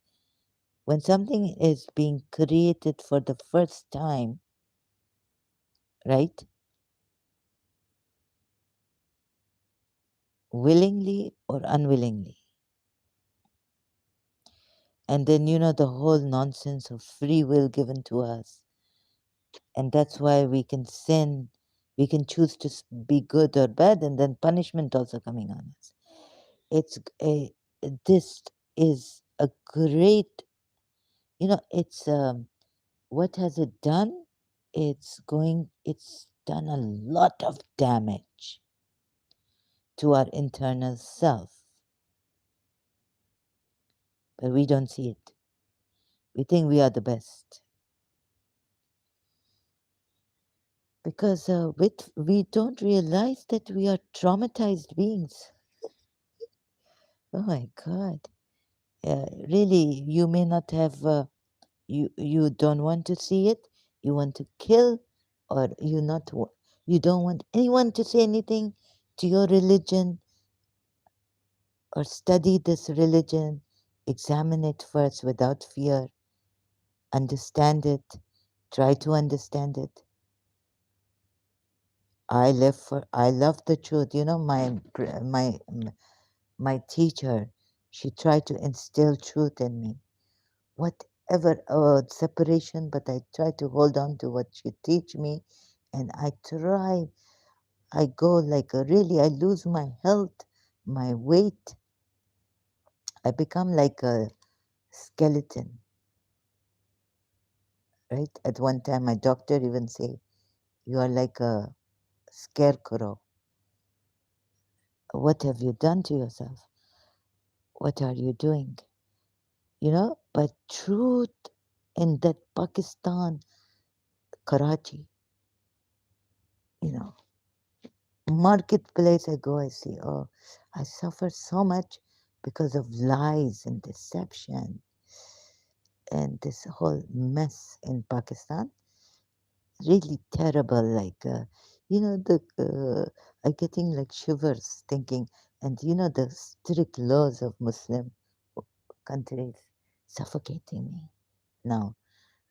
A: when something is being created for the first time, right? Willingly or unwillingly. And then, you know, the whole nonsense of free will given to us. And that's why we can sin, we can choose to be good or bad, and then punishment also coming on us. It's a, this is a great, you know, it's, what has it done? It's done a lot of damage to our internal self, but we don't see it. We think we are the best because we don't realize that we are traumatized beings. Oh my God. Really, you may not have, you don't want to see it, you want to kill, or you don't want anyone to say anything to your religion or study this religion, examine it first without fear, understand it, try to understand it. I love the truth. You know, my teacher, She tried to instill truth in me. Whatever separation, but I try to hold on to what she teach me, and I try. I go like a really. I lose my health, my weight. I become like a skeleton. Right? At one time, my doctor even say, "You are like a scarecrow. What have you done to yourself? What are you doing?" But truth in that Pakistan, Karachi, you know, marketplace I go, I see, oh, I suffer so much because of lies and deception and this whole mess in Pakistan. Really terrible. Like, the I getting like shivers thinking, and the strict laws of Muslim countries suffocating me now,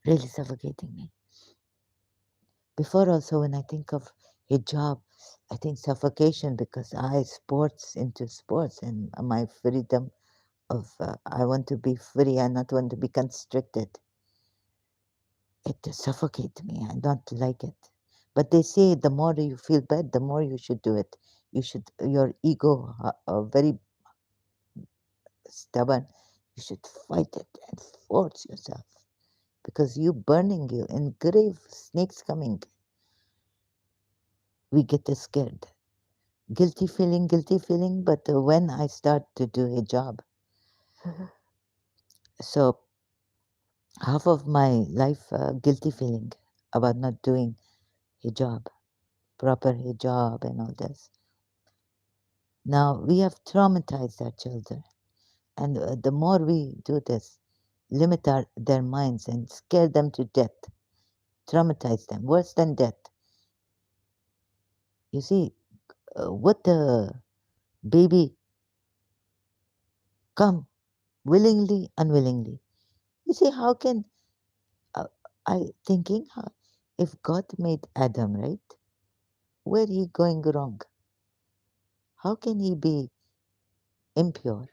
A: really suffocating me. Before also, when I think of hijab, I think suffocation because I sports into sports and my freedom of I want to be free. I not want to be constricted. It suffocates me. I don't like it. But they say the more you feel bad, the more you should do it. You should your ego very stubborn. You should fight it and force yourself because you burning you in grave snakes coming. We get scared. Guilty feeling, but when I start to do hijab, so half of my life guilty feeling about not doing hijab, proper hijab and all this. Now we have traumatized our children, and the more we do this, limit their minds and scare them to death, traumatize them, worse than death. You see, what the baby come willingly, unwillingly. You see, how can I thinking if God made Adam, right? Where he going wrong? How can he be impure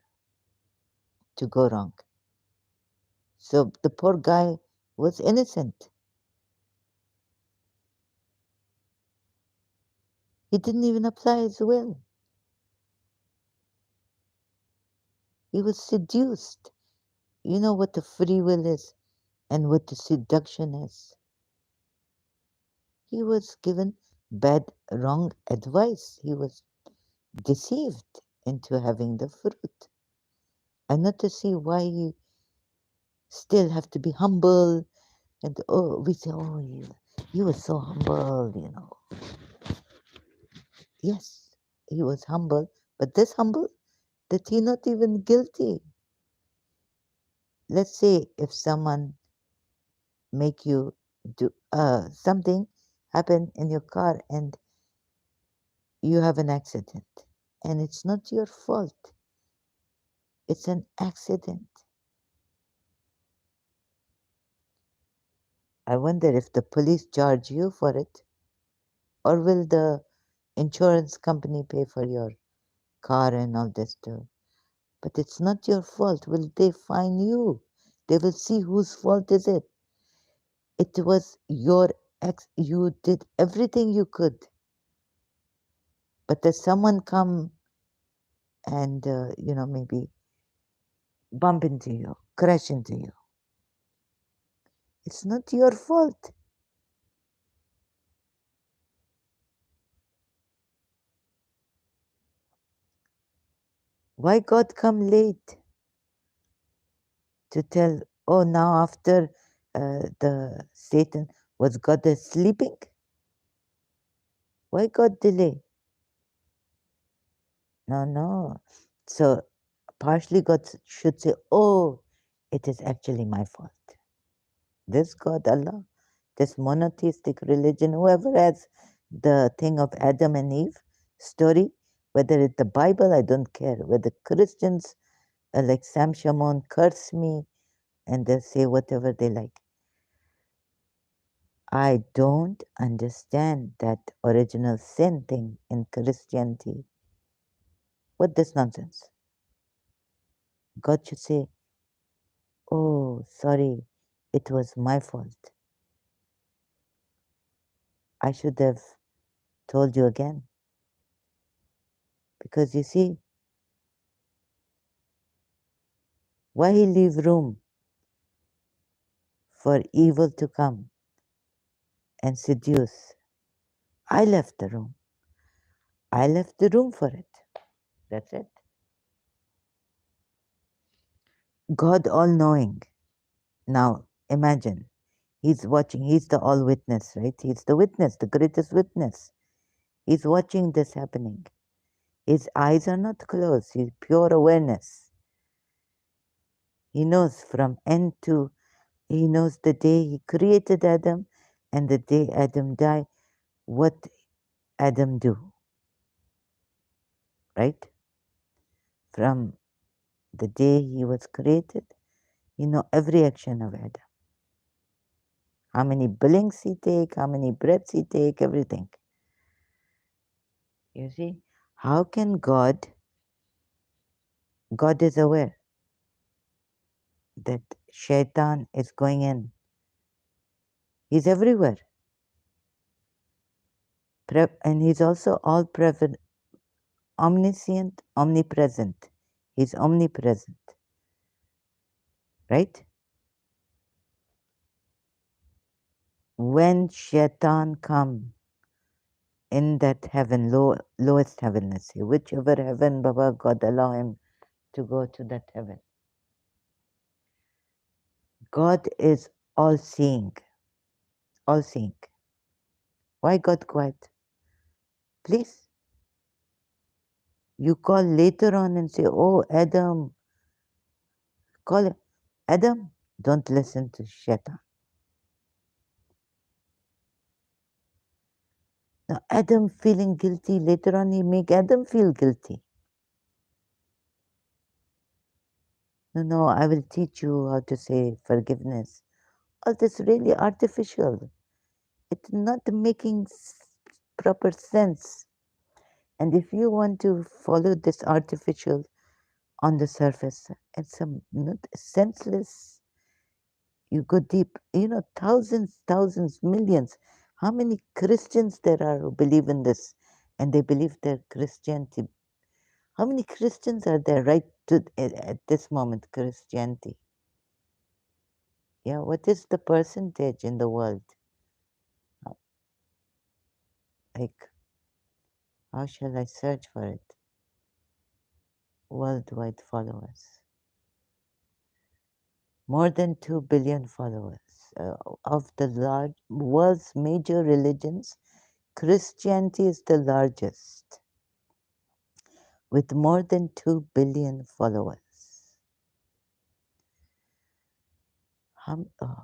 A: to go wrong? So the poor guy was innocent. He didn't even apply his will. He was seduced. You know what the free will is and what the seduction is. He was given bad, wrong advice. He was deceived into having the fruit. And not to see why he still have to be humble. And oh, we say, oh, you were so humble. Yes, he was humble, but this humble that he not even guilty. Let's say if someone make you do something happen in your car and you have an accident and it's not your fault. It's an accident. I wonder if the police charge you for it or will the insurance company pay for your car and all this too. But it's not your fault. Will they fine you? They will see whose fault is it. It was your ex. You did everything you could, but there's someone come and maybe bump into you, crash into you. It's not your fault. Why God come late to tell? Oh, now after the Satan was God sleeping? Why God delay? No, no. So partially God should say, oh, it is actually my fault. This God, Allah, this monotheistic religion, whoever has the thing of Adam and Eve story, whether it's the Bible, I don't care. Whether Christians like Sam Shamoun curse me and they say whatever they like. I don't understand that original sin thing in Christianity. What this nonsense? God should say, oh, sorry, it was my fault. I should have told you again. Because you see, why he leave room for evil to come and seduce? I left the room. I left the room for it. That's it. God all knowing. Now imagine, he's watching, he's the all witness, right? He's the witness, the greatest witness. He's watching this happening. His eyes are not closed, he's pure awareness. He knows from end to, he knows the day he created Adam and the day Adam died, what Adam do, right? From the day he was created, you know every action of Adam. How many blinks he take, how many breaths he take, everything. You see, how can God is aware that Shaitan is going in. He's everywhere. And he's also all present, omniscient, omnipresent. He's omnipresent. Right? When Shaitan come in that heaven, lowest heaven, let's say, whichever heaven Baba God allow him to go to that heaven. God is all seeing. All seeing. Why God quiet? Please. You call later on and say, oh, Adam, call him. Adam, don't listen to Shaitan. Now, Adam feeling guilty, later on he make Adam feel guilty. No, I will teach you how to say forgiveness. All this really artificial. It's not making proper sense. And if you want to follow this artificial on the surface, it's not senseless. You go deep, thousands, millions. How many Christians there are who believe in this and they believe their Christianity? How many Christians are there right at this moment, Christianity? Yeah, what is the percentage in the world? Like, how shall I search for it? Worldwide followers. More than 2 billion followers. Of the world's major religions, Christianity is the largest, with more than 2 billion followers. Oh God.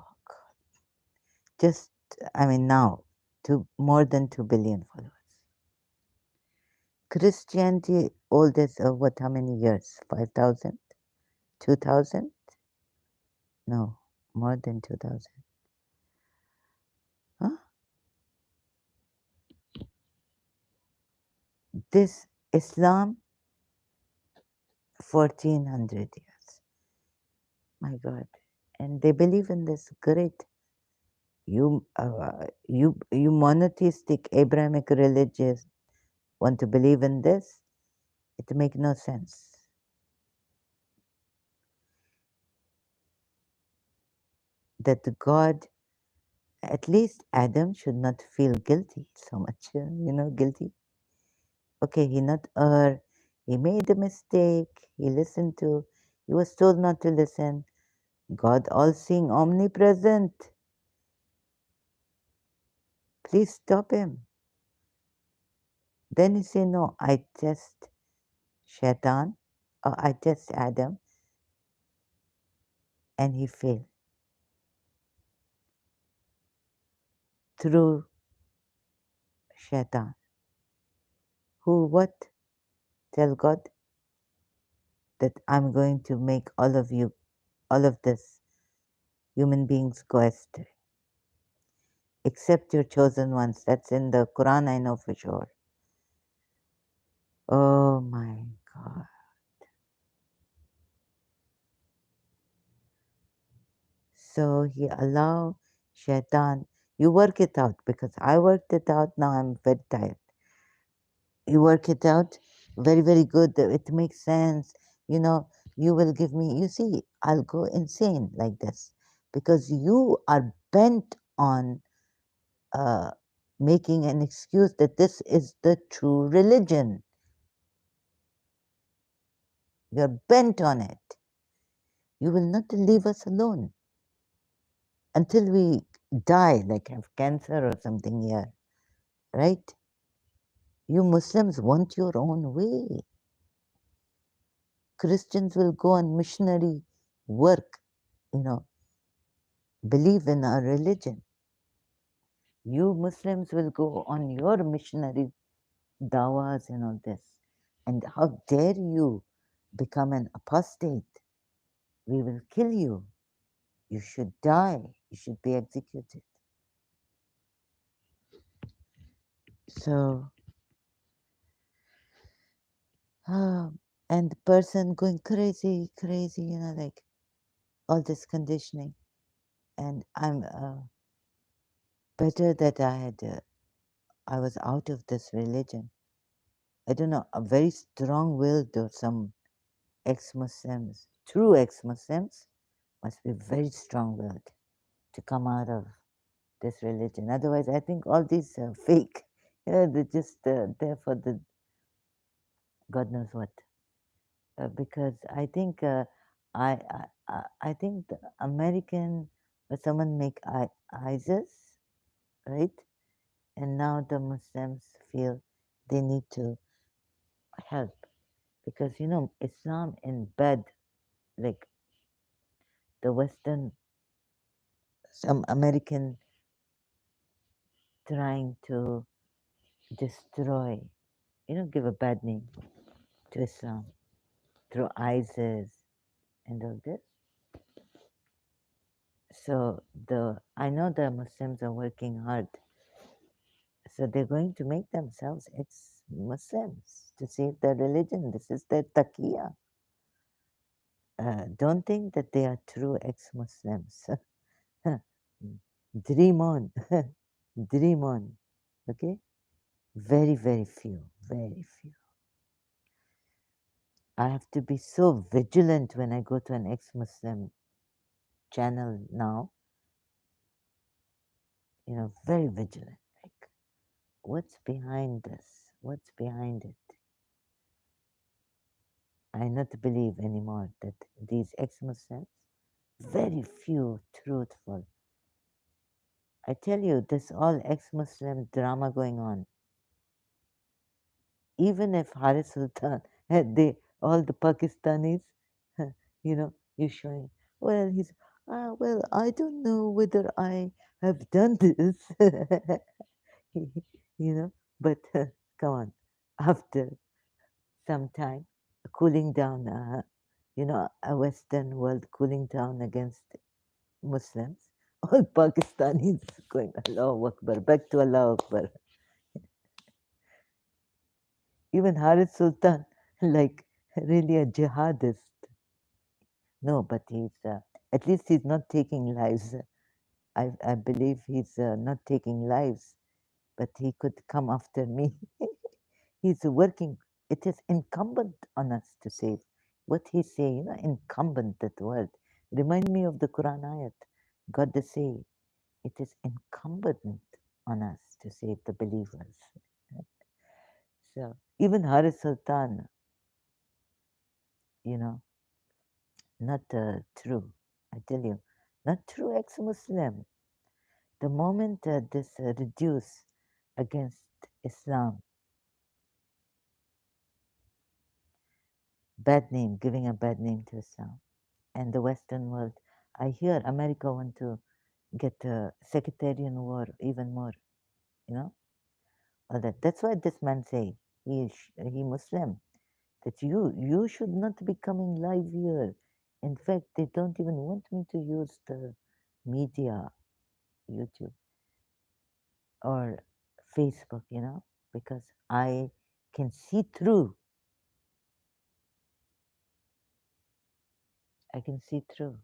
A: Just, now, more than 2 billion followers. Christianity oldest of what, how many years? 5,000? 2,000? No, more than 2,000. Huh? This Islam, 1,400 years. My God. And they believe in this. Great. You monotheistic Abrahamic religious want to believe in this? It makes no sense. That God, at least Adam, should not feel guilty so much, guilty. Okay, he not he made a mistake, he was told not to listen. God all seeing, omnipresent. Please stop him. Then he say, no, I test Shaitan, or I test Adam, and he failed. Through Shaitan. Who what? Tell God that I'm going to make all of this human beings go astray. Except your chosen ones. That's in the Quran, I know for sure. Oh my God. So he allow shaitan, you work it out because I worked it out, now I'm very tired. You work it out very, very good. It makes sense. You know, you will give me, you see, I'll go insane like this because you are bent on uh, making an excuse that this is the true religion. You're bent on it. You will not leave us alone until we die, like have cancer or something here, right? You Muslims want your own way. Christians will go on missionary work, you know, believe in our religion. You Muslims will go on your missionary dawas and all this. And how dare you become an apostate? We will kill you. You should die. You should be executed. So, ah, and the person going crazy, crazy, you know, like all this conditioning. And I'm better that I was out of this religion. I don't know, a very strong-willed or some ex-Muslims, true ex-Muslims, must be very strong-willed to come out of this religion. Otherwise, I think all these are fake. You know, they're just there for the God knows what. Because I think I think the American or someone make ISIS, right? And now the Muslims feel they need to help because you know Islam in bed, like the Western, some American trying to destroy, you know, give a bad name to Islam through ISIS and all this. So I know the Muslims are working hard. So they're going to make themselves ex-Muslims to save their religion. This is their taqiyya. Don't think that they are true ex-Muslims. Dream on, dream on. Okay, very very few, very few. I have to be so vigilant when I go to an ex-Muslim channel now. You know, very vigilant. Like, what's behind this? What's behind it? I not believe anymore that these ex-Muslims, very few truthful. I tell you, this all ex-Muslim drama going on. Even if Haris Sultan, they all the Pakistanis, you know, you're showing. Well, he's well, I don't know whether I have done this, you know. But come on, after some time, cooling down, you know, a Western world cooling down against Muslims, all Pakistanis going Allahu Akbar, back to Allahu Akbar. Even Haris Sultan, like really a jihadist. No, but he's at least he's not taking lives. I believe he's not taking lives, but he could come after me. He's working. It is incumbent on us to save. What he say, you know, incumbent, that word. Remind me of the Quran ayat. God to say, it is incumbent on us to save the believers. So even Haris Sultan, you know, not true. I tell you, not true ex-Muslim. The moment this reduce against Islam, bad name, giving a bad name to Islam, and the Western world. I hear America want to get a sectarian war even more. You know, all that. That's why this man say he Muslim, that you should not be coming live here. In fact, they don't even want me to use the media, YouTube or Facebook, you know, because I can see through. I can see through.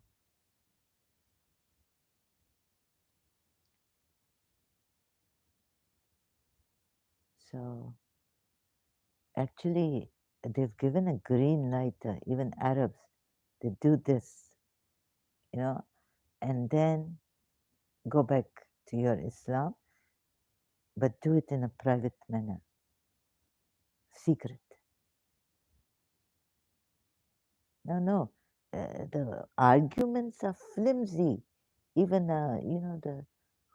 A: So actually, they've given a green light. Even Arabs, they do this, you know, and then go back to your Islam, but do it in a private manner, secret. No, no, the arguments are flimsy. Even the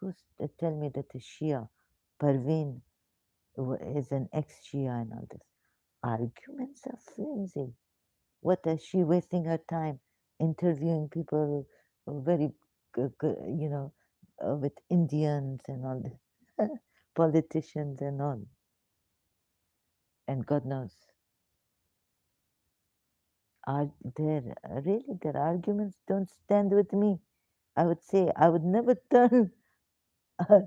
A: who's tell me that the Shia, Parveen, is an ex-Shia and all this. Arguments are flimsy. What is she wasting her time interviewing people very, with Indians and all this, politicians and all, and God knows, are their really their arguments don't stand with me. I would say I would never turn, uh,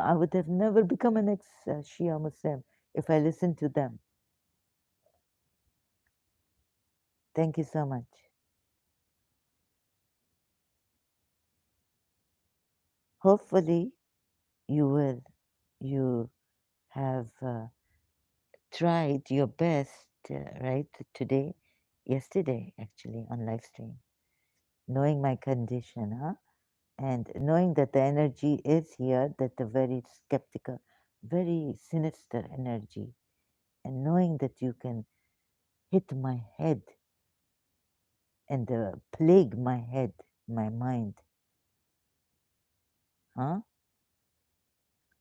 A: I would have never become an ex-Shia Muslim if I listened to them. Thank you so much. Hopefully, you will. You have tried your best, right, today, yesterday, actually, on live stream, knowing my condition, huh? And knowing that the energy is here, that the very skeptical, very sinister energy, and knowing that you can hit my head and plague my head, my mind, huh?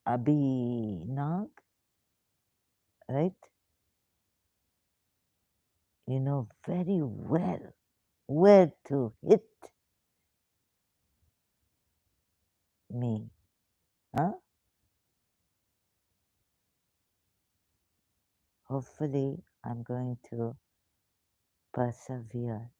A: Abhi Nag, right? You know very well where to hit me, huh? Hopefully, I'm going to persevere